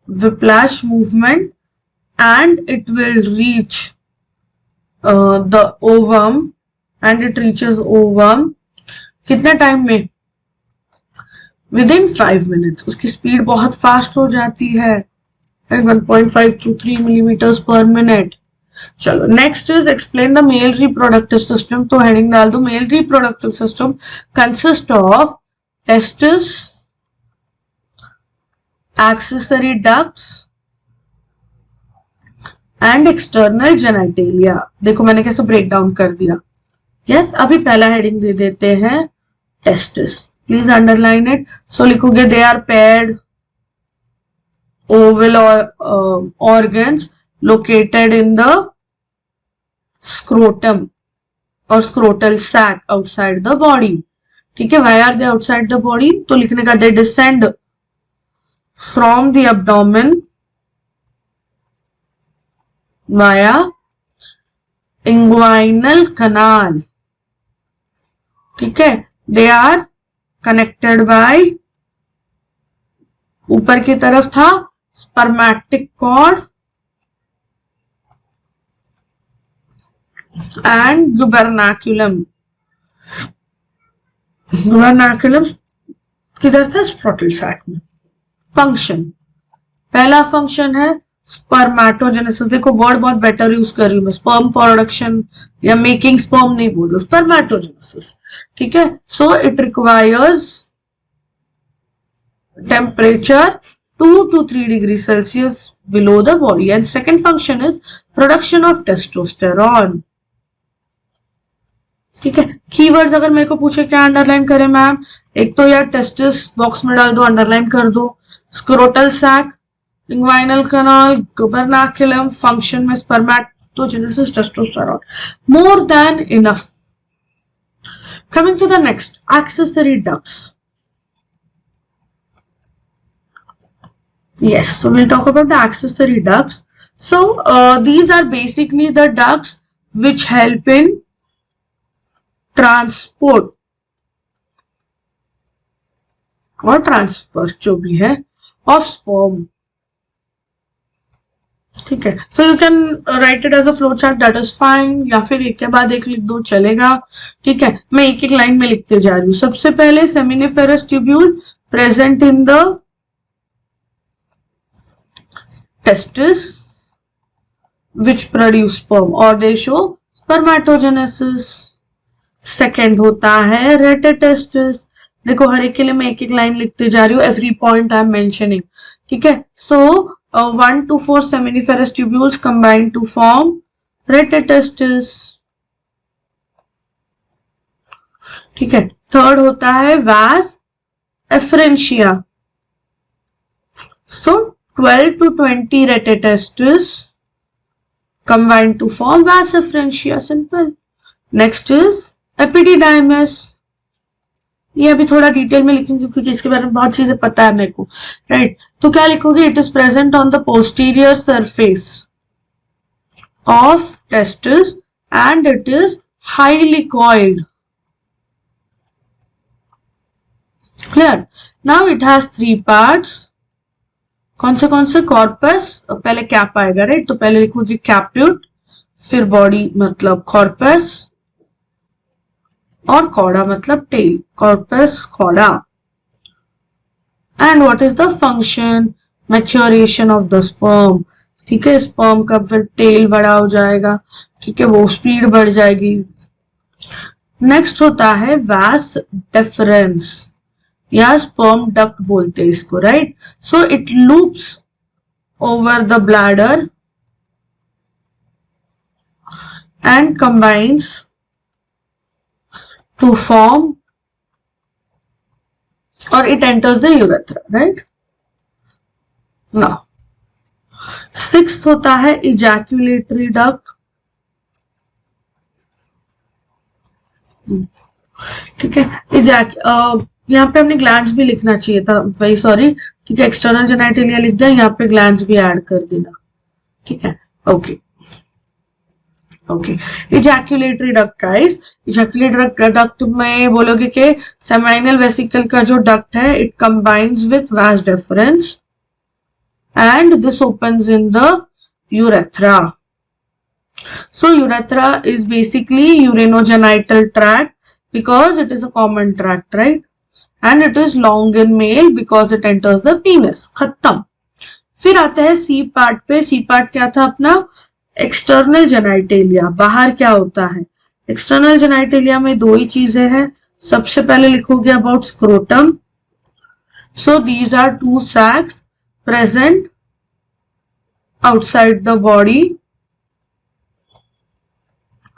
A: whiplash movement, and it will reach the ovum, and it reaches ovum कितने टाइम में? Within 5 minutes. उसकी स्पीड बहुत फास्ट हो जाती है, 1.5 to 3 millimeters per minute. चलो next is explain the mail reproductive system. तो हेडिंग डाल दो, mail reproductive system consist of testis, accessory ducts and external genitalia. देखो मैंने कैसे ब्रेक डाउन कर दिया. यस, अभी पहला हेडिंग दे देते हैं testis. Please underline it. So लिखोगे they are paired oval organs located in the scrotum or scrotal sac outside the body. ठीक है, why are they outside the body? तो लिखने का they descend from the abdomen via inguinal canal. ठीक है, they are connected by, ऊपर की तरफ था spermatic cord and gubernaculum. गुबरनाकुलम किधर था? स्ट्रोटल सैक में. फंक्शन, पहला फंक्शन है स्पर्मेटोजेनेसिस. देखो वर्ड बहुत बेटर यूज कर रही हूं मैं, स्पर्म प्रोडक्शन या मेकिंग स्पर्म नहीं बोल रही हूं, स्पर्मेटोजेनेसिस. ठीक है, so it requires temperature 2 to 3 degrees Celsius below the body. And second function is production of testosterone. ठीक है, कीवर्ड्स अगर मेरे को पूछे क्या अंडरलाइन करें मैम, एक तो यार टेस्टिस बॉक्स में डाल दो, अंडरलाइन कर दो. Scrotal sac, inguinal canal, gubernaculum, function में spermatogenesis, testosterone. More than enough. Coming to the next, accessory ducts. Yes, so we'll talk about the accessory ducts. So these are basically the ducts which help in transport or transfer जो भी है of sperm. ठीक है, so you can write it as a flow chart, that is fine. या फिर एक के बाद एक लिख दो, चलेगा. ठीक है, मैं एक एक लाइन में लिखते जा रही हूँ. सबसे पहले seminiferous tubule present in the testis which produce sperm or they show spermatogenesis. Second होता है रेटेटेस्टिस. देखो हर एक के लिए मैं एक एक लाइन लिखते जा रही हूँ, every point I am mentioning. ठीक है, सो 1 to 4 seminiferous tubules combine to form rete testis. ठीक है, थर्ड होता है vas efferentia. So 12 to 20 retetestis combine to form vas efferentia. Simple. Next is epididymis. ये अभी थोड़ा डिटेल में लिखेंगे क्योंकि इसके बारे में बहुत चीजें पता है मेरे को, राइट. तो क्या लिखोगे? It is present on the posterior surface of testis and it is highly coiled. Clear? Now it has 3 parts. कौन से? कॉर्पस, पहले कैप आएगा, राइट. तो पहले लिखोगे कैप्यूट, फिर बॉडी मतलब कॉर्पस, और कॉडा मतलब tail. Corpus, cauda. And what is the function? Maturation of the sperm. ठीक है, स्पर्म का फिर टेल बड़ा हो जाएगा. ठीक है, वो स्पीड बढ़ जाएगी. नेक्स्ट होता है वास डेफरेंस या स्पर्म डक्ट बोलते हैं इसको, right. So it loops over the bladder and combines to form, और it enters the urethra, right. Now sixth होता है इजैक्यूलेटरी डक्ट. ठीक है। यहाँ पे हमने ग्लैंड्स भी लिखना चाहिए था, वेरी सॉरी। ठीक है, एक्सटर्नल जेनिटलिया लिख दिया, यहाँ पे ग्लैंड्स भी ऐड कर देना। ठीक है, okay okay. Ejaculatory duct guys, ejaculatory duct में बोलोगे कि सेमाइनल वेसिकल का जो डक्ट है it combines with vas deferens and this opens in the urethra. So urethra is basically urinogenital tract because it is a common tract, right? And it is long in male because it enters the penis. खत्म। फिर आता है C part पे। C part क्या था अपना? External genitalia. बाहर क्या होता है? एक्सटर्नल जेनिटेलिया में दो ही चीजें हैं। सबसे पहले लिखोगे about scrotum. So these are two sacs present outside the body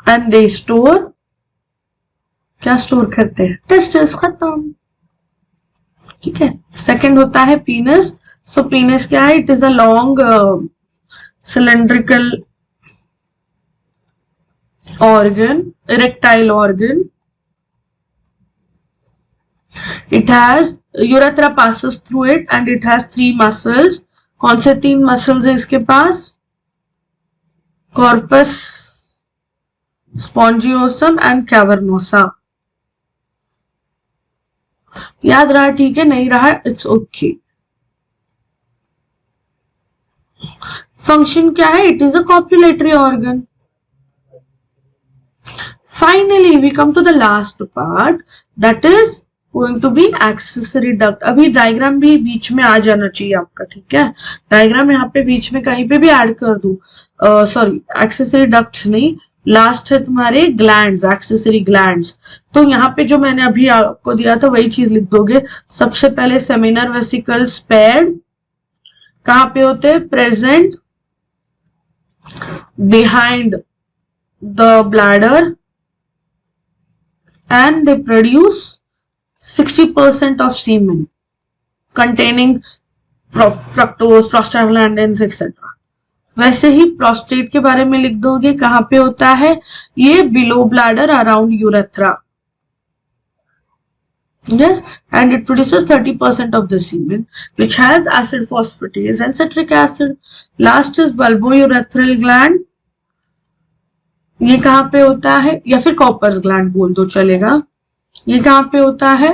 A: and they store, क्या स्टोर करते हैं? टेस्टिस। खत्म। ठीक है। सेकंड होता है पीनस। सो पीनस क्या है? It is a long cylindrical organ, erectile organ. It has urethra passes through it and it has three muscles. कौन से तीन मसल्स है इसके पास? Corpus spongiosum and cavernosa. याद रहा? ठीक है, नहीं रहा इट्स ओके। फंक्शन क्या है? It is a copulatory organ. Finally we come to the last part, that is going to be accessory duct. अभी डायग्राम भी बीच में आ जाना चाहिए आपका। ठीक है, डायग्राम यहाँ पे बीच में कहीं पे भी ऐड कर दूं। सॉरी, एक्सेसरी डक्ट्स नहीं, लास्ट है तुम्हारे ग्लैंड्स, एक्सेसरी ग्लैंड्स। तो यहाँ पे जो मैंने अभी आपको दिया था वही चीज लिख दोगे। सबसे पहले सेमिनर वेसिकल्स पेयर्ड कहाँ पे होते हैं? Present behind the bladder and they produce 60% of semen containing fructose, prostaglandins etc. वैसे ही प्रोस्टेट के बारे में लिख दोगे, कहाँ पे होता है? ये below bladder around urethra. Yes, and it produces 30% of the semen which has acid phosphatase and citric acid. Last is bulbourethral gland. ये कहाँ पे होता है? या फिर कॉपर्स ग्लैंड बोल दो चलेगा। ये कहाँ पे होता है?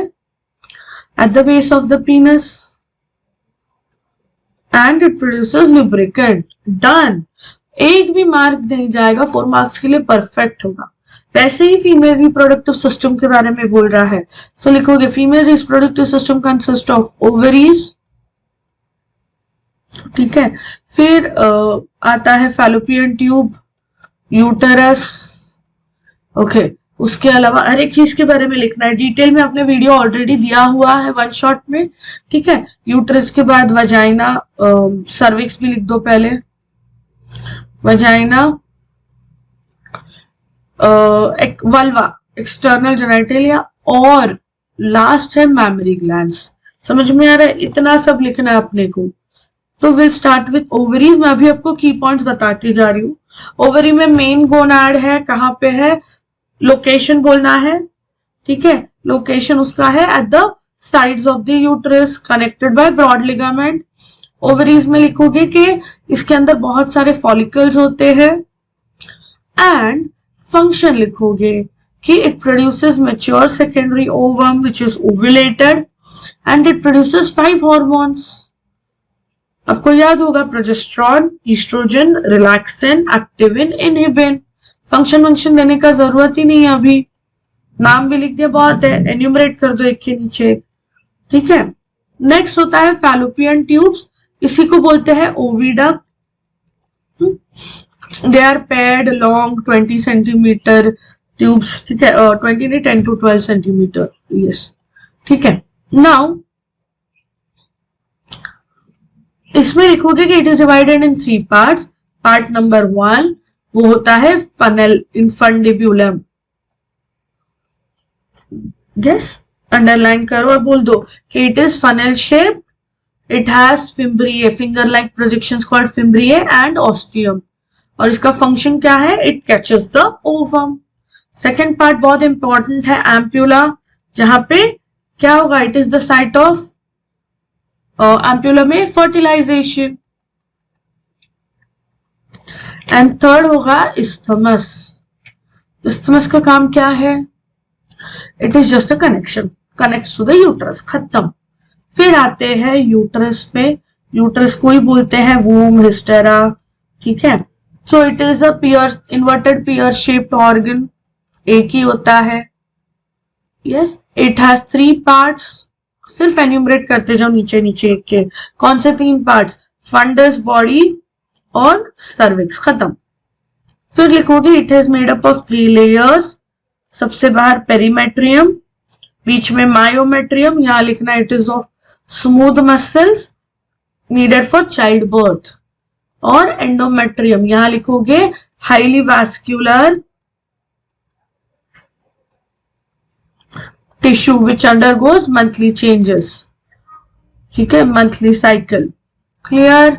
A: At the base of the पीनस and it produces lubricant. Done. एक भी मार्क नहीं जाएगा, 4 मार्क्स के लिए परफेक्ट होगा। वैसे ही फीमेल रिप्रोडक्टिव सिस्टम के बारे में बोल रहा है। सो लिखोगे female reproductive system consist of ovaries. ठीक है, फिर आता है फैलोपियन ट्यूब, यूटरस। ओके, उसके अलावा हर एक चीज के बारे में लिखना है। डिटेल में आपने वीडियो ऑलरेडी दिया हुआ है वन शॉट में। ठीक है, यूटरस के बाद वजाइना, सर्विक्स भी लिख दो पहले। वजाइना, वल्वा, एक्सटर्नल जेनिटलिया, और लास्ट है मैमरी ग्लैंड्स। समझ में आ रहा है? इतना सब लिखना है अपने को। तो विल स्टार्ट विथ ओवरीज। मैं अभी आपको की पॉइंट्स बताती जा रही हूँ। ओवरी में मेन गोनाड है, कहाँ पे है? लोकेशन बोलना है। ठीक है, लोकेशन उसका है at the sides of the uterus connected by broad ligament. Ovaries में लिखोगे कि इसके अंदर बहुत सारे फॉलिकल्स होते हैं। एंड फंक्शन लिखोगे कि it produces mature secondary ovum which is ovulated and it produces 5 hormones. आपको याद होगा progesterone, estrogen, relaxin, activin, inhibin. Function देने का जरूरत ही नहीं है, अभी नाम भी लिख दिया, बहुत है। एन्यूमरेट कर दो एक के नीचे। ठीक है, नेक्स्ट होता है फैलोपियन ट्यूब्स। इसी को बोलते हैं oviduct. They are paired long 20 centimetre tubes. ठीक है, 20 नहीं 10 to 12 सेंटीमीटर। यस, ठीक है। नाउ इसमें लिखोगे कि it is divided in 3 parts. Part number 1 वो होता है फनल इनफंडिब्यूलम। यस, अंडरलाइन करो और बोल दो कि it is funnel shape, it has fimbriae, finger like projections called fimbriae and ostium. और इसका फंक्शन क्या है? It catches the ovum. Second part बहुत इंपॉर्टेंट है, एम्प्यूला, जहां पे क्या होगा, it is the site of ampulla में फर्टिलाइजेशन। एंड थर्ड होगा इस्थमस। इस्थमस का काम क्या है, it is just a connection, connects to the uterus, खत्म। फिर आते हैं यूट्रस पे, यूट्रस को ही बोलते हैं वूम, हिस्टेरा, ठीक है। So it is a pear, inverted pear shaped organ, एक ही होता है। यस, इट हैज 3 पार्ट्स, सिर्फ एन्यूमरेट करते जाओ नीचे नीचे एक के। कौन से 3 पार्ट्स, फंडस, बॉडी और सर्विक्स, खत्म। फिर लिखोगे it is made up of 3 layers, सबसे बाहर पेरीमेट्रियम, बीच में मायोमेट्रियम, यहां लिखना it is of smooth muscles needed for child birth, और एंडोमेट्रियम, यहां लिखोगे highly vascular tissue which undergoes monthly changes, ठीक है, मंथली साइकिल। क्लियर।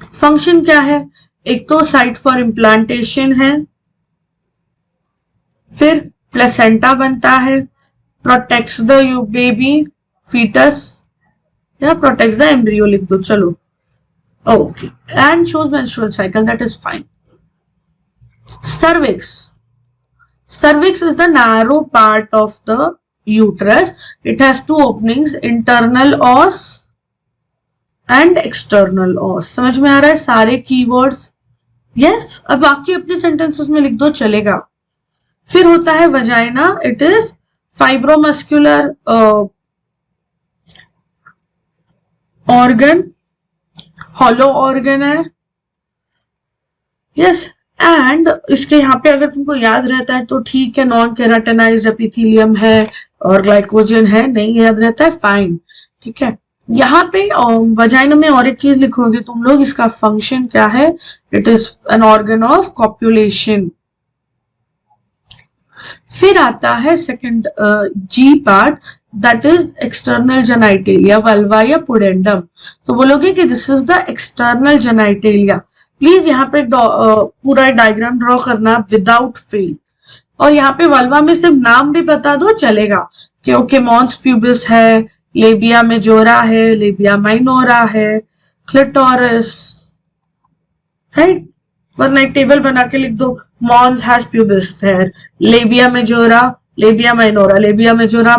A: फंक्शन क्या है, एक तो साइट फॉर इम्प्लांटेशन है, फिर प्लेसेंटा बनता है, प्रोटेक्ट्स द बेबी फीटस, या प्रोटेक्ट्स द एम्ब्रियो लिख दो, चलो okay, and shows menstrual cycle, that is fine. cervix, cervix is the narrow part of the uterus, it has 2 openings, internal os and external os। समझ में आ रहा है सारे कीवर्ड्स, यस। अब बाकी अपने सेंटेंसेस में लिख दो, चलेगा। फिर होता है vagina, it is fibromuscular organ, hollow organ है, यस। एंड इसके यहाँ पे अगर तुमको याद रहता है तो ठीक है, नॉन केराटिनाइज्ड एपिथेलियम है और ग्लाइकोजन है, नहीं याद रहता है फाइन, ठीक है। यहाँ पे वजाइना में और एक चीज लिखोगे तुम लोग, इसका फंक्शन क्या है, it is an organ of copulation. फिर आता है सेकंड जी part, that is external genitalia, vulva या पुडेंडम। तो बोलोगे कि this is the external genitalia. Please यहाँ पे पूरा डायग्राम ड्रॉ करना विदाउट फेल, और यहाँ पे वल्वा में सिर्फ नाम भी बता दो चलेगा, क्योंकि मॉन्स प्यूबिस है, लेबिया मेजोरा है, लेबिया माइनोरा है, क्लिटोरिस, राइट, वरना एक टेबल बना के लिख दो, mons has pubis hair, labia majora, labia minora, labia majora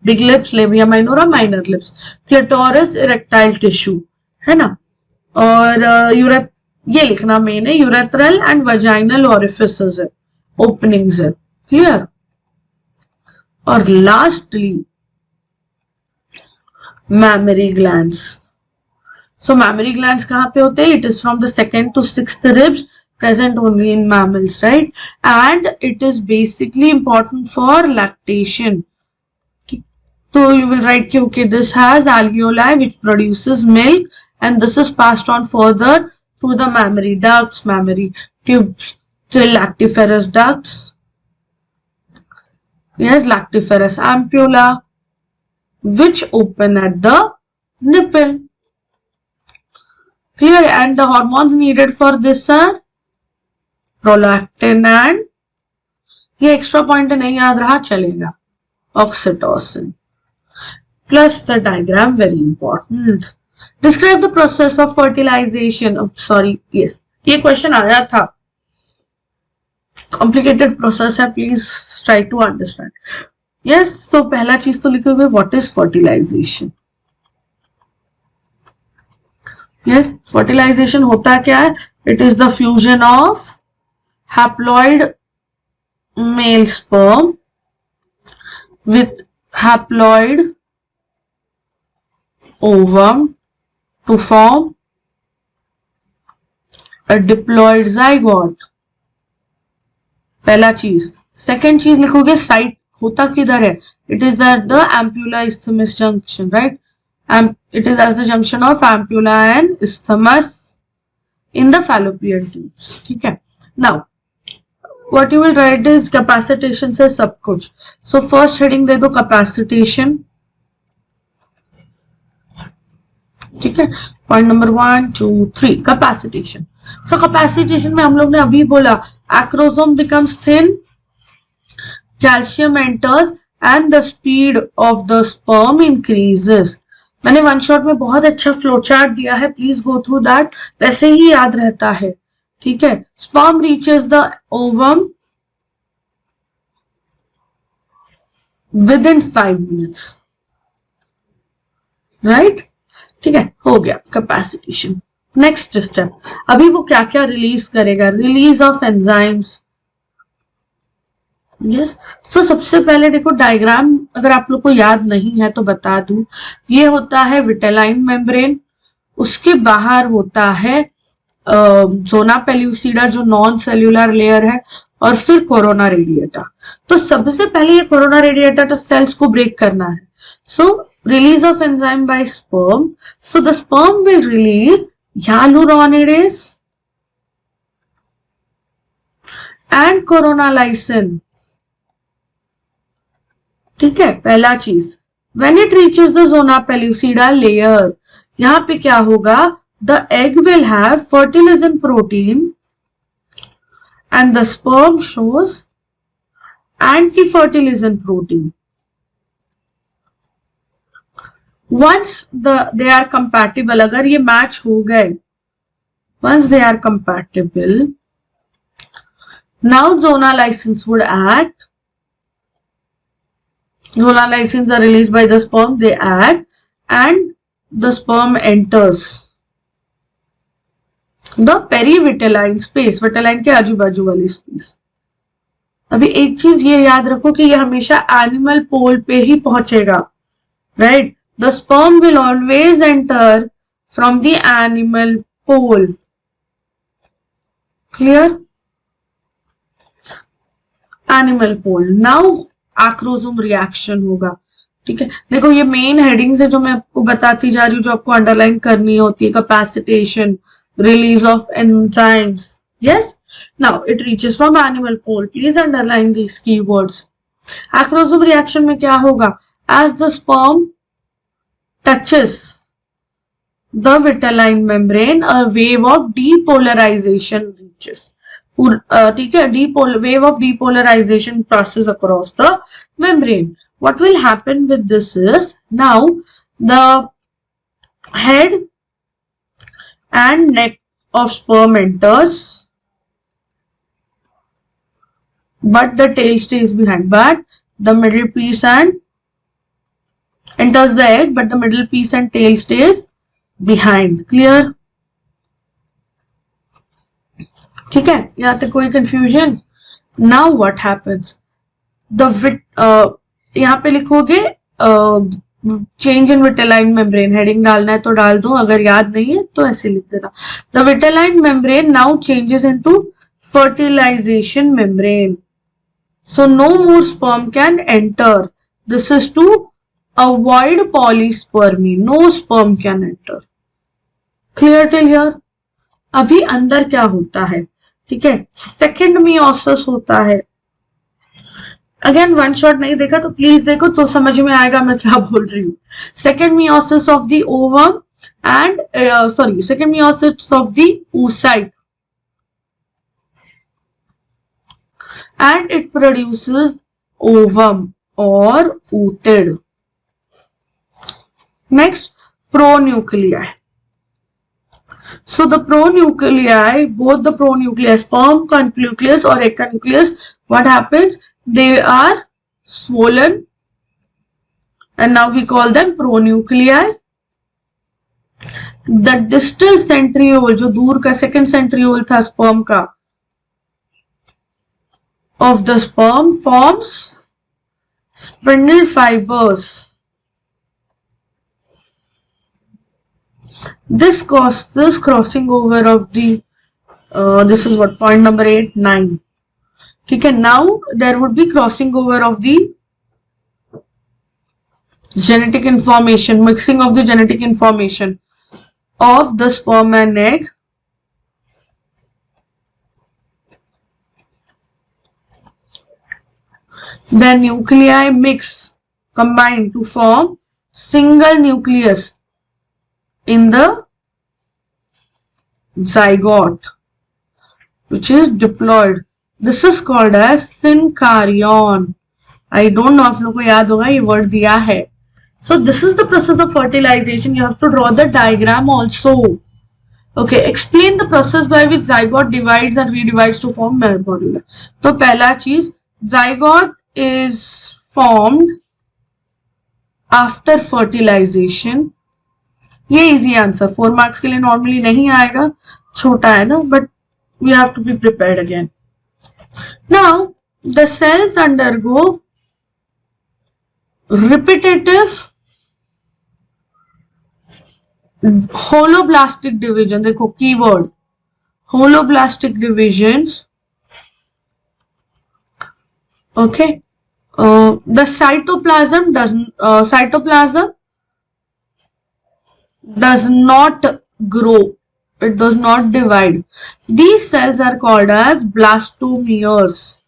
A: big lips, labia minora minor lips, clitoris erectile tissue, है ना। और ये लिखना मेन है, यूरेथ्रल एंड वजाइनल ओरिफिसेस है, ओपनिंग्स है, क्लियर। और लास्टली मैमरी ग्लैंड्स। सो मैमरी ग्लैंड्स कहाँ पे होते हैं, it is from the 2nd to 6th ribs, present only in mammals, right, and it is basically important for lactation. So you will write कि okay, this has alveoli which produces milk, and this is passed on further through the mammary ducts, mammary tubes, till lactiferous ducts, yes, lactiferous ampulla which open at the nipple, clear। And the hormones needed for this are prolactin and, ये extra point नहीं याद रहा चलेगा, oxytocin. Plus the diagram, very important. Describe the process of fertilization. Oh, sorry, yes, ये question आया था, complicated process है, please try to understand. Yes, so पहला चीज तो लिखोगे what is fertilization. Yes, fertilization होता क्या है, it is the fusion of haploid male sperm with haploid ovum to form a diploid zygote, पहला चीज। सेकेंड चीज लिखोगे साइट होता किधर है, it is the ampulla isthmus junction, right, it is as the junction of ampulla and isthmus in the fallopian tubes, ठीक है। now what you will write is capacitation से सब कुछ, so first heading दे दो capacitation, ठीक है। Point number 1 2 3 capacitation. So capacitation में हम लोग ने अभी बोला acrosome becomes thin calcium enters and the speed of the sperm increases. मैंने वन शॉट में बहुत अच्छा फ्लो चार्ट दिया है, प्लीज गो थ्रू दैट, वैसे ही याद रहता है, ठीक है. Sperm reaches the ovum with in 5 minutes, right. ठीक है, हो गया कैपेसिटेशन. नेक्स्ट स्टेप, अभी वो क्या क्या रिलीज करेगा, रिलीज ऑफ एंजाइम्स. यस, सो सबसे पहले देखो डायग्राम अगर आप लोग को याद नहीं है तो बता दूं. ये होता है विटेलाइन मेम्ब्रेन, उसके बाहर होता है जोना पेल्यूसिडा जो नॉन सेल्यूलर लेयर है, और फिर कोरोना रेडिएटा. तो सबसे पहले ये कोरोना रेडिएटा तो सेल्स को ब्रेक करना है. So release of enzyme by sperm. So the sperm will release hyaluronidase and coronalysins. ठीक है, पहला चीज. When it reaches the zona pellucida layer, यहां पे क्या होगा, the egg will have fertilizing protein and the sperm shows anti-fertilizing protein. Once they are compatible, अगर ये मैच हो गए, once they are compatible, now zonalysins would act. Zonalysins are released by the sperm, they act and the sperm enters the perivitelline space, vitelline के आजू बाजू वाली space. अभी एक चीज ये याद रखो कि ये हमेशा एनिमल पोल पे ही पहुंचेगा, right. The sperm will always enter from the animal pole. Clear? Animal pole. Now acrosome reaction होगा. ठीक है, देखो ये मेन हेडिंग्स है जो मैं आपको बताती जा रही हूँ, जो आपको अंडरलाइन करनी होती है. Capacitation, release of enzymes. Yes, now it reaches from animal pole. Please underline these keywords. Acrosome reaction में क्या होगा, as the sperm touches the vitelline membrane, a wave of depolarization reaches. ठीक है, wave of depolarization passes across the membrane. What will happen with this is, now the head and neck of sperm enters, but the tail stays behind. But the middle piece and enters the egg, but the middle piece and tail stays behind. Clear? ठीक है, यहाँ तक कोई confusion? Now what happens? यहाँ पे लिखोगे change in vitelline membrane. Heading डालना है तो डाल दो, अगर याद नहीं है तो ऐसे लिख देना. The vitelline membrane now changes into fertilization membrane. So no more sperm can enter. This is to avoid polyspermy. No sperm can enter. Clear till here? अभी अंदर क्या होता है, ठीक है, सेकेंड मियोसिस होता है. अगेन वन शॉट नहीं देखा तो प्लीज देखो तो समझ में आएगा मैं क्या बोल रही हूँ. Second meiosis of the ovum and second meiosis of the oocyte, and it produces ovum or ooted. Next, pronuclei. So the pronuclei, both the pronuclei, sperm nucleus or egg nucleus, what happens? They are swollen and now we call them pronuclei. The distal centriole, जो दूर का second centriole था sperm का, of the sperm forms spindle fibers. This causes crossing over of the this is what point number 8, 9. ठीक है, now there would be crossing over of the genetic information, mixing of the genetic information of the sperm and egg. The nuclei mix, combine to form single nucleus in the zygote, which is diploid. This is called as synkaryon. I don't know आप लोग को याद होगा, ये word दिया है. So this is the process of fertilization. You have to draw the diagram also. Okay, explain the process by which zygote divides and redivides to form morula. तो पहला चीज, zygote is formed after fertilization. ये easy answer, 4 marks के लिए normally नहीं आएगा, छोटा है ना, but we have to be prepared again. Now the cells undergo repetitive holoblastic division. देखो keyword holoblastic divisions. Okay, the cytoplasm does not grow, it does not divide. These cells are called as blastomeres.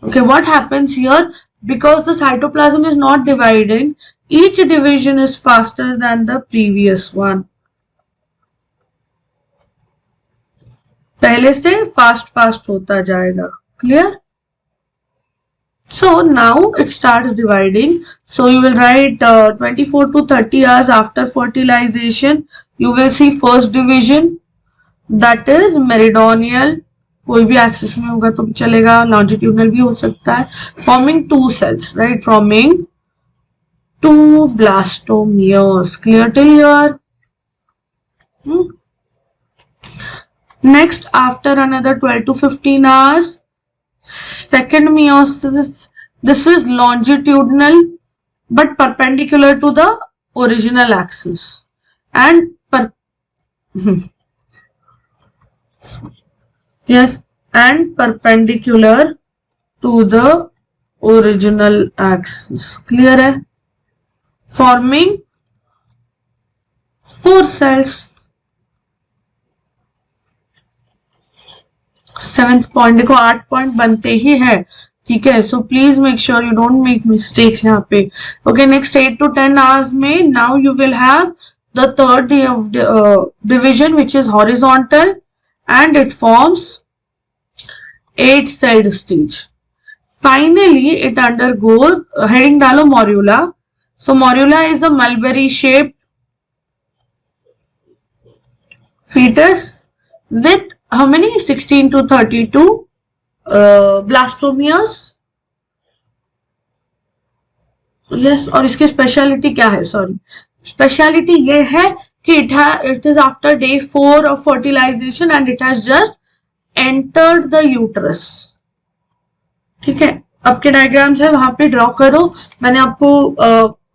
A: Okay, what happens here? Because the cytoplasm is not dividing, each division is faster than the previous one. पहले से fast होता जाएगा. Clear? So now it starts dividing. So you will write 24 to 30 hours after fertilization. You will see first division, that is meridional. कोई भी axis में होगा तो भी चलेगा, लॉन्जिट्यूडनल भी हो सकता है. Forming 2 cells, right, forming 2 blastomeres. Clear till here? Next, after another 12 to 15 hours, second meiosis. This is longitudinal but perpendicular to the original axis and yes, and perpendicular to the original axis. Clear है? Forming 4 cells. 7th point, देखो 8 point बनते ही है, ठीक है. So please make sure you don't make mistakes यहाँ पे. Okay, next 8 to 10 hours में now you will have the third division which is horizontal and it forms 8-celled stage. Finally it undergoes heading डालो morula. So morula is a mulberry shaped fetus with how many? 16 to 32 blastomeres. yes, और इसकी speciality क्या है? Sorry, speciality ये है कि it is after day 4 of fertilization and it has just entered the uterus. ठीक है, आपके डायग्राम्स है वहां पे ड्रॉ करो. मैंने आपको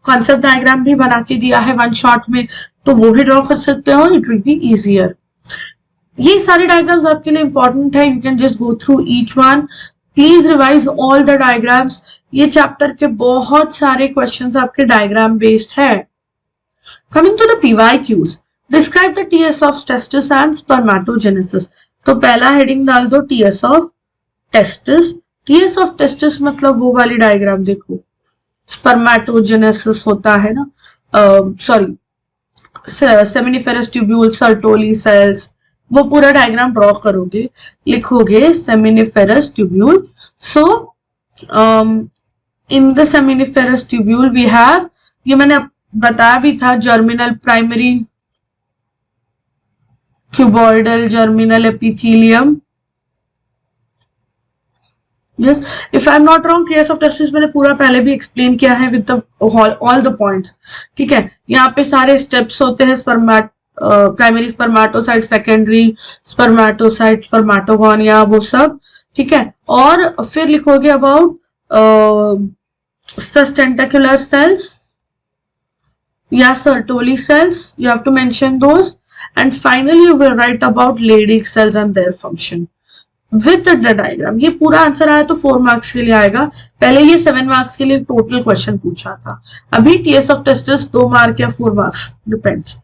A: कॉन्सेप्ट डायग्राम भी बना के दिया है 1 शॉट में, तो वो भी ड्रॉ कर सकते हो. It will be easier. ये सारे डायग्राम्स आपके लिए इंपॉर्टेंट है. You can just go through each one. Please revise all the diagrams. ये चैप्टर के बहुत सारे क्वेश्चंस आपके डायग्राम बेस्ड है. Coming to the PYQs, describe the TS of testis and spermatogenesis. तो पहला हेडिंग डाल दो TS of testis. TS of testis मतलब वो वाली डायग्राम देखो, स्पर्मेटोजेनेसिस होता है ना, sorry seminiferous tubule, Sertoli cells, वो पूरा डायग्राम ड्रॉ करोगे, लिखोगे seminiferous tubule. So in the seminiferous tubule we have, ये मैंने बताया भी था, germinal primary, cuboidal, germinal epithelium. Yes, if I'm not wrong, TS of testis मैंने पूरा पहले भी एक्सप्लेन किया है with the all the points. ठीक है, यहाँ पे सारे स्टेप्स होते हैं, primary spermatocyte, secondary spermatocyte, spermatogonia, वो सब. ठीक है, और फिर लिखोगे अबाउट टेंटिकुलर सेल्स या Sertoli cells, you have to mention those. And finally you will write about Leydig cells and their function with the diagram. ये पूरा आंसर आया तो 4 मार्क्स के लिए आएगा. पहले ये 7 मार्क्स के लिए टोटल क्वेश्चन पूछा था. अभी TS ऑफ टेस्टिस 2 मार्क या 4 marks depends.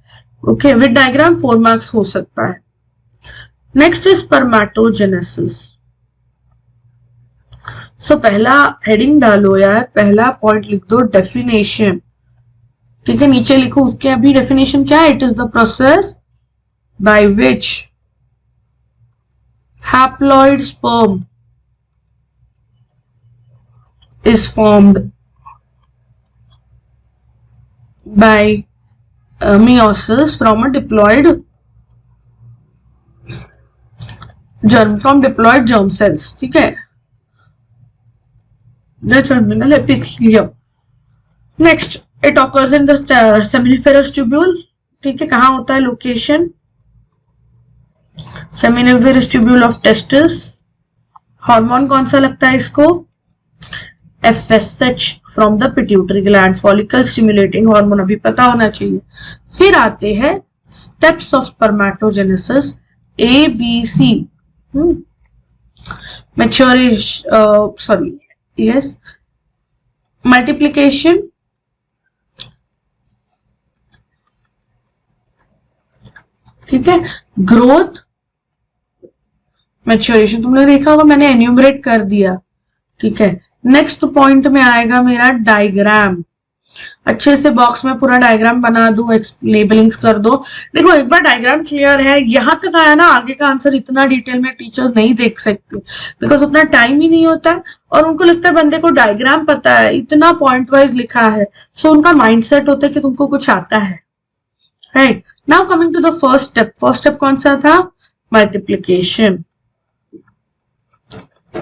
A: Okay, with diagram 4 marks हो सकता है. Next is spermatogenesis. सो पहला हेडिंग डालो यार, पहला पॉइंट लिख दो डेफिनेशन. ठीक है, नीचे लिखो उसके अभी डेफिनेशन क्या है. It is the process by which haploid sperm is formed by meiosis from a diploid germ cells. ठीक है, the germinal epithelium. Next, it occurs in the seminiferous tubule. ठीक है, कहाँ होता है location? seminiferous tubule of testis. Hormone कौन सा लगता है इसको? FSH from the pituitary gland, follicle stimulating hormone, अभी पता होना चाहिए. फिर आते हैं steps of spermatogenesis, A, B, C. Maturation, multiplication, ठीक है, ग्रोथ, मैच्योरेशन. तुमने देखा होगा मैंने एन्यूमरेट कर दिया. ठीक है, नेक्स्ट पॉइंट में आएगा मेरा डायग्राम. अच्छे से बॉक्स में पूरा डायग्राम बना दो, लेबलिंग्स कर दो. देखो एक बार डायग्राम क्लियर है, यहां तक आया ना, आगे का आंसर इतना डिटेल में टीचर्स नहीं देख सकते बिकॉज उतना टाइम ही नहीं होता है और उनको लगता है बंदे को डायग्राम पता है, इतना पॉइंट वाइज लिखा है. सो उनका माइंडसेट होता है कि तुमको कुछ आता है. Right, now coming to the first step. First step कौन सा था? Multiplication.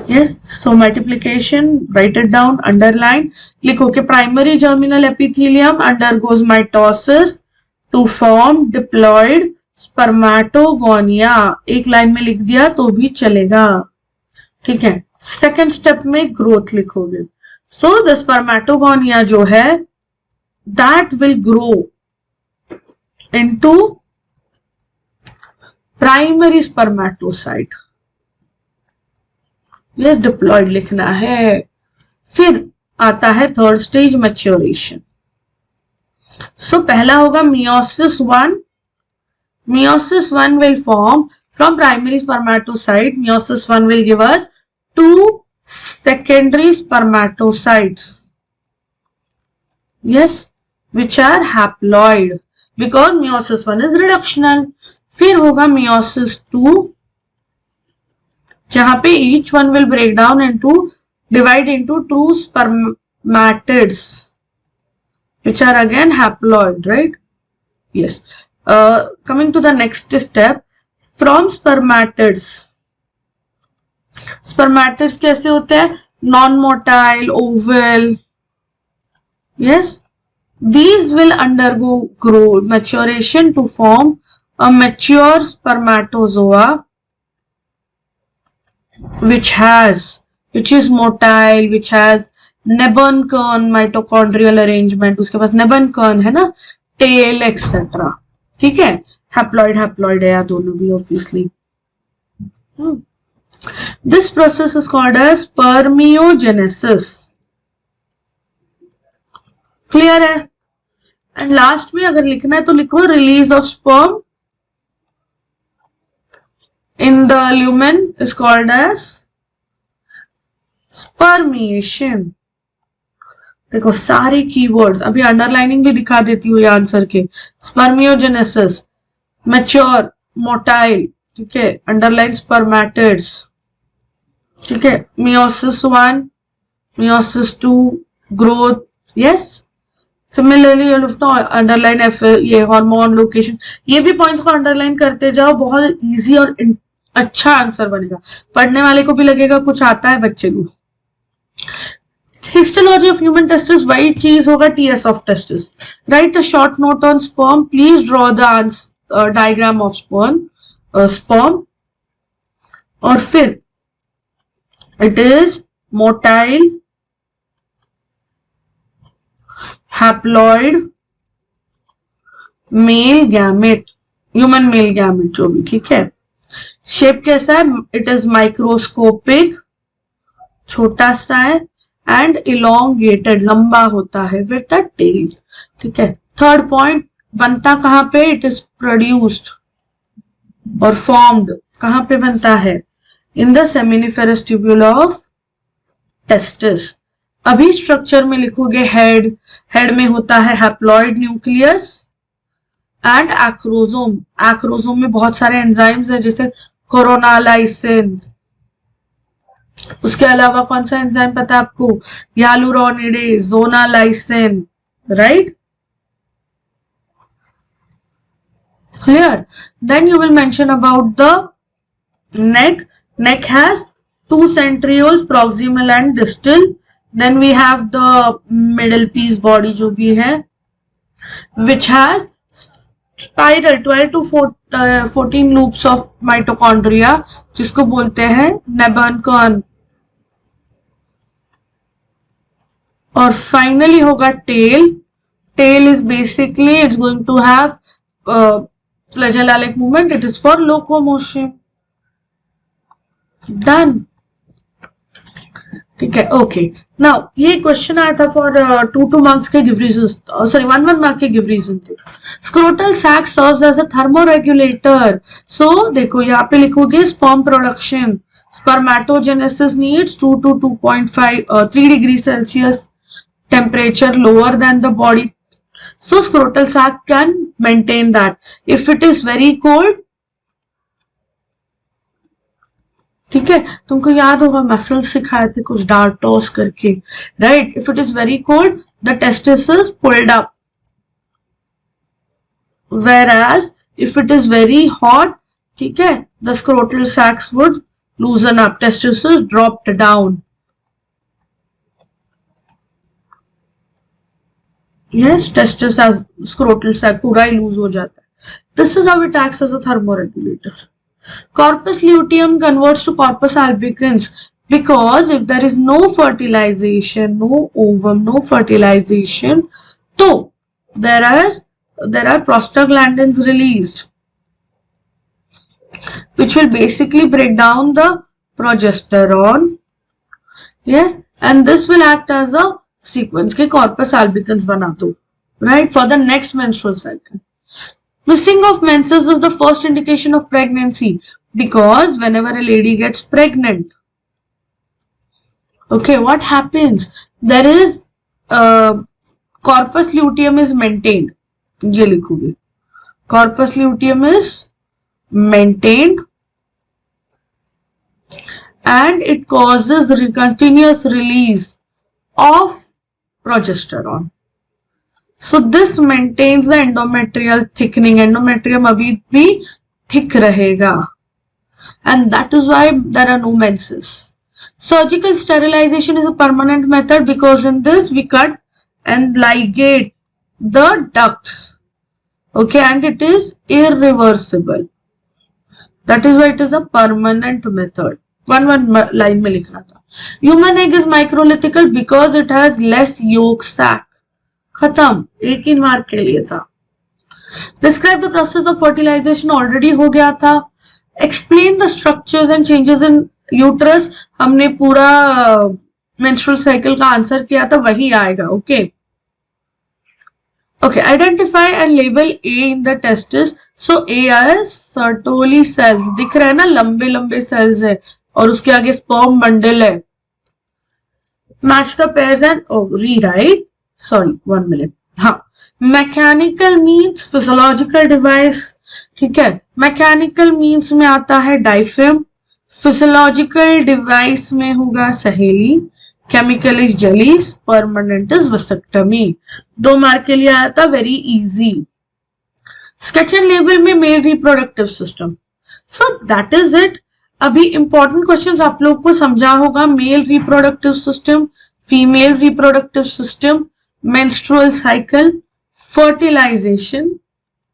A: Yes, so multiplication, write it down, underline. लिखो कि primary germinal epithelium undergoes mitosis to form diploid spermatogonia. एक लाइन में लिख दिया तो भी चलेगा. ठीक है, सेकेंड स्टेप में ग्रोथ लिखोगे. So the spermatogonia जो है that will grow into primary spermatocyte. ये डिप्लॉयड लिखना है. फिर आता है थर्ड स्टेज, मैच्योरेशन. सो पहला होगा meiosis 1. Meiosis 1 will form from primary spermatocyte. Meiosis 1 will give us 2 secondary spermatocytes, yes, which are haploid because meiosis 1 is reductional. फिर होगा meiosis 2 जहां पे each one will break down into divide into 2 spermatids which are again haploid, right? Yes. Coming to the next step, from spermatids. Spermatids कैसे होते हैं? Non-motile, oval. Yes. These will undergo growth, maturation to form a mature spermatozoa which is motile, which has Nebenkern mitochondrial arrangement. उसके पास Nebenkern है ना, tail etc. ठीक है, haploid है यार दोनों भी obviously. This process is called as spermiogenesis. Clear है? And last में अगर लिखना है तो लिखो release of sperm in the lumen is called as spermiation. देखो सारे कीवर्ड्स अभी अंडरलाइनिंग भी दिखा देती हूँ ये आंसर के. स्पर्मियोजेनेसिस, मैच्योर, मोटाइल, ठीक है, अंडरलाइन स्पर्मेटिड्स, ठीक है, meiosis 1, meiosis 2, growth, yes. Similarly underline F, ये हार्मोन, लोकेशन, ये भी पॉइंट्स को अंडरलाइन करते जाओ. बहुत इजी और अच्छा आंसर बनेगा. पढ़ने वाले को भी लगेगा कुछ आता है बच्चे को. हिस्टोलॉजी ऑफ ह्यूमन टेस्टिस वही चीज होगा TS of testis. Right a short note on sperm. Please draw the diagram of sperm. और फिर it is motile, haploid, male gamete, human male gamete जो भी, ठीक है. शेप कैसा है? इट इज माइक्रोस्कोपिक, छोटा सा है, एंड इलोंगेटेड, लंबा होता है विद द टेल. ठीक है. थर्ड पॉइंट, बनता कहां पे? इट इज प्रोड्यूस्ड और फॉर्म्ड कहां पे बनता है? इन the seminiferous tubule of testis. अभी स्ट्रक्चर में लिखोगे हेड. हेड में होता है haploid nucleus and acrosome. Acrosome में बहुत सारे एंजाइम्स हैं जैसे कोरोनालाइसिन, उसके अलावा कौन सा एंजाइम पता है आपको? ह्यालुरोनिडेज, जोनालाइसिन, right? Clear? Then you will mention about the neck. Neck has two centrioles, proximal and distal. Then we have the middle piece body जो भी है, which has spiral 12 to 14 loops of mitochondria, जिसको बोलते हैं Nebenkorn. और finally होगा tail. Tail is basically it's going to have flagellalic movement. It is for locomotion. Done. ठीक है, ओके. नाउ ये क्वेश्चन आया था फॉर 2 मार्क्स के गिव रीजन, सॉरी 1 मार्क के गिव रीजन थे. Scrotal sac serves as a thermoregulator. So देखो यहाँ पे लिखोगे sperm production, spermatogenesis needs 2 to 2.3 degree Celsius temperature lower than the body. So scrotal sac can maintain that. If it is very cold, ठीक है, तुमको याद होगा मसल्स सिखाए थे कुछ डार्टोस करके, right? If it is very cold the testis is pulled up, whereas if it is very hot, ठीक है, the scrotal sacs would loosen up, testis is dropped down. Yes, testis as scrotal sac पूरा ही lose हो जाता है. This is how it acts as a thermoregulator. Corpus luteum converts to corpus albicans because if there is no fertilization, no ovum, no fertilization, so there are prostaglandins released, which will basically break down the progesterone. Yes, and this will act as a sequence के corpus albicans बना दो, right, for the next menstrual cycle. Missing of menses is the first indication of pregnancy because whenever a lady gets pregnant, okay, what happens? There is corpus luteum is maintained. ये लिखोगे, corpus luteum is maintained and it causes the continuous release of progesterone. So this maintains the endometrial thickening. Endometrium अभी भी thick रहेगा, and that is why there are no menses. Surgical sterilization is a permanent method because in this we cut and ligate the ducts, okay, and it is irreversible. That is why it is a permanent method. One line में लिखना था. Human egg is microlithical because it has less yolk sac. खत्म, एक ही mark के लिए था. Describe the process of fertilization, already हो गया था. Explain the structures and changes in uterus, हमने पूरा menstrual cycle का आंसर किया था, वही आएगा. Okay okay. Identify and label A in the testis. So A is Sertoli cells, दिख रहा है ना, लंबे लंबे cells है और उसके आगे sperm bundle है. Match the pairs and rewrite. Sorry, 1 minute. हाँ, मैकेनिकल मीन्स फिजियोलॉजिकल डिवाइस, ठीक है. मैकेनिकल मीन्स में आता है डायफ्राम, फिजियोलॉजिकल डिवाइस में होगा सहेली, chemical is jellies, permanent is vasectomy. 2 mark के लिए आया था, very easy. Sketch and label में male reproductive system. So that is it. अभी इंपॉर्टेंट क्वेश्चंस आप लोग को समझा होगा. Male reproductive system, female reproductive system, menstrual cycle, fertilization,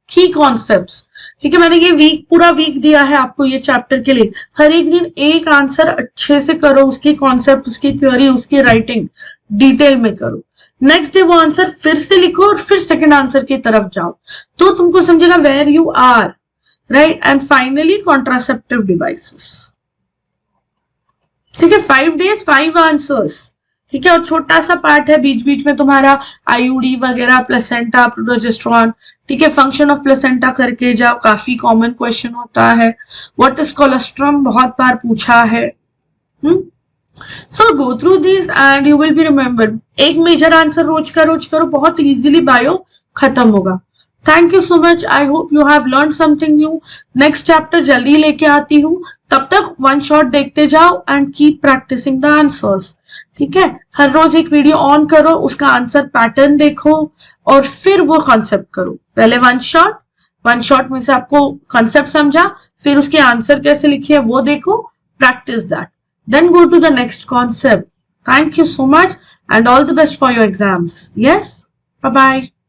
A: key concepts. ठीक है, मैंने ये पूरा वीक दिया है आपको ये चैप्टर के लिए. हर एक दिन एक आंसर अच्छे से करो, उसकी कॉन्सेप्ट, उसकी थ्योरी, उसकी राइटिंग डिटेल में करो. नेक्स्ट डे वो आंसर फिर से लिखो और फिर सेकंड आंसर की तरफ जाओ, तो तुमको समझेगा where you are, right. And finally contraceptive devices. ठीक है, 5 days 5 आंसर्स. ठीक है, और छोटा सा पार्ट है बीच बीच में तुम्हारा आईयूडी वगैरह, प्लेसेंटा, प्रोजेस्टेरोन. ठीक है, फंक्शन ऑफ प्लेसेंटा करके जाओ, काफी कॉमन क्वेश्चन होता है. व्हाट इज कोलेस्ट्रम, बहुत बार पूछा है. So go through this and you will be remember. एक मेजर आंसर रोज करो, बहुत इजीली बायो खत्म होगा. Thank you so much. I hope you have learn something new. Next chapter जल्दी लेके आती हूँ. तब तक वन शॉट देखते जाओ and keep practising the answers. ठीक है, हर रोज एक वीडियो ऑन करो, उसका आंसर पैटर्न देखो और फिर वो कॉन्सेप्ट करो। पहले वन शॉट में से आपको कॉन्सेप्ट समझा, फिर उसके आंसर कैसे लिखे वो देखो, practice that, then go to the next concept. Thank you so much and all the best for your exams. Yes, bye bye.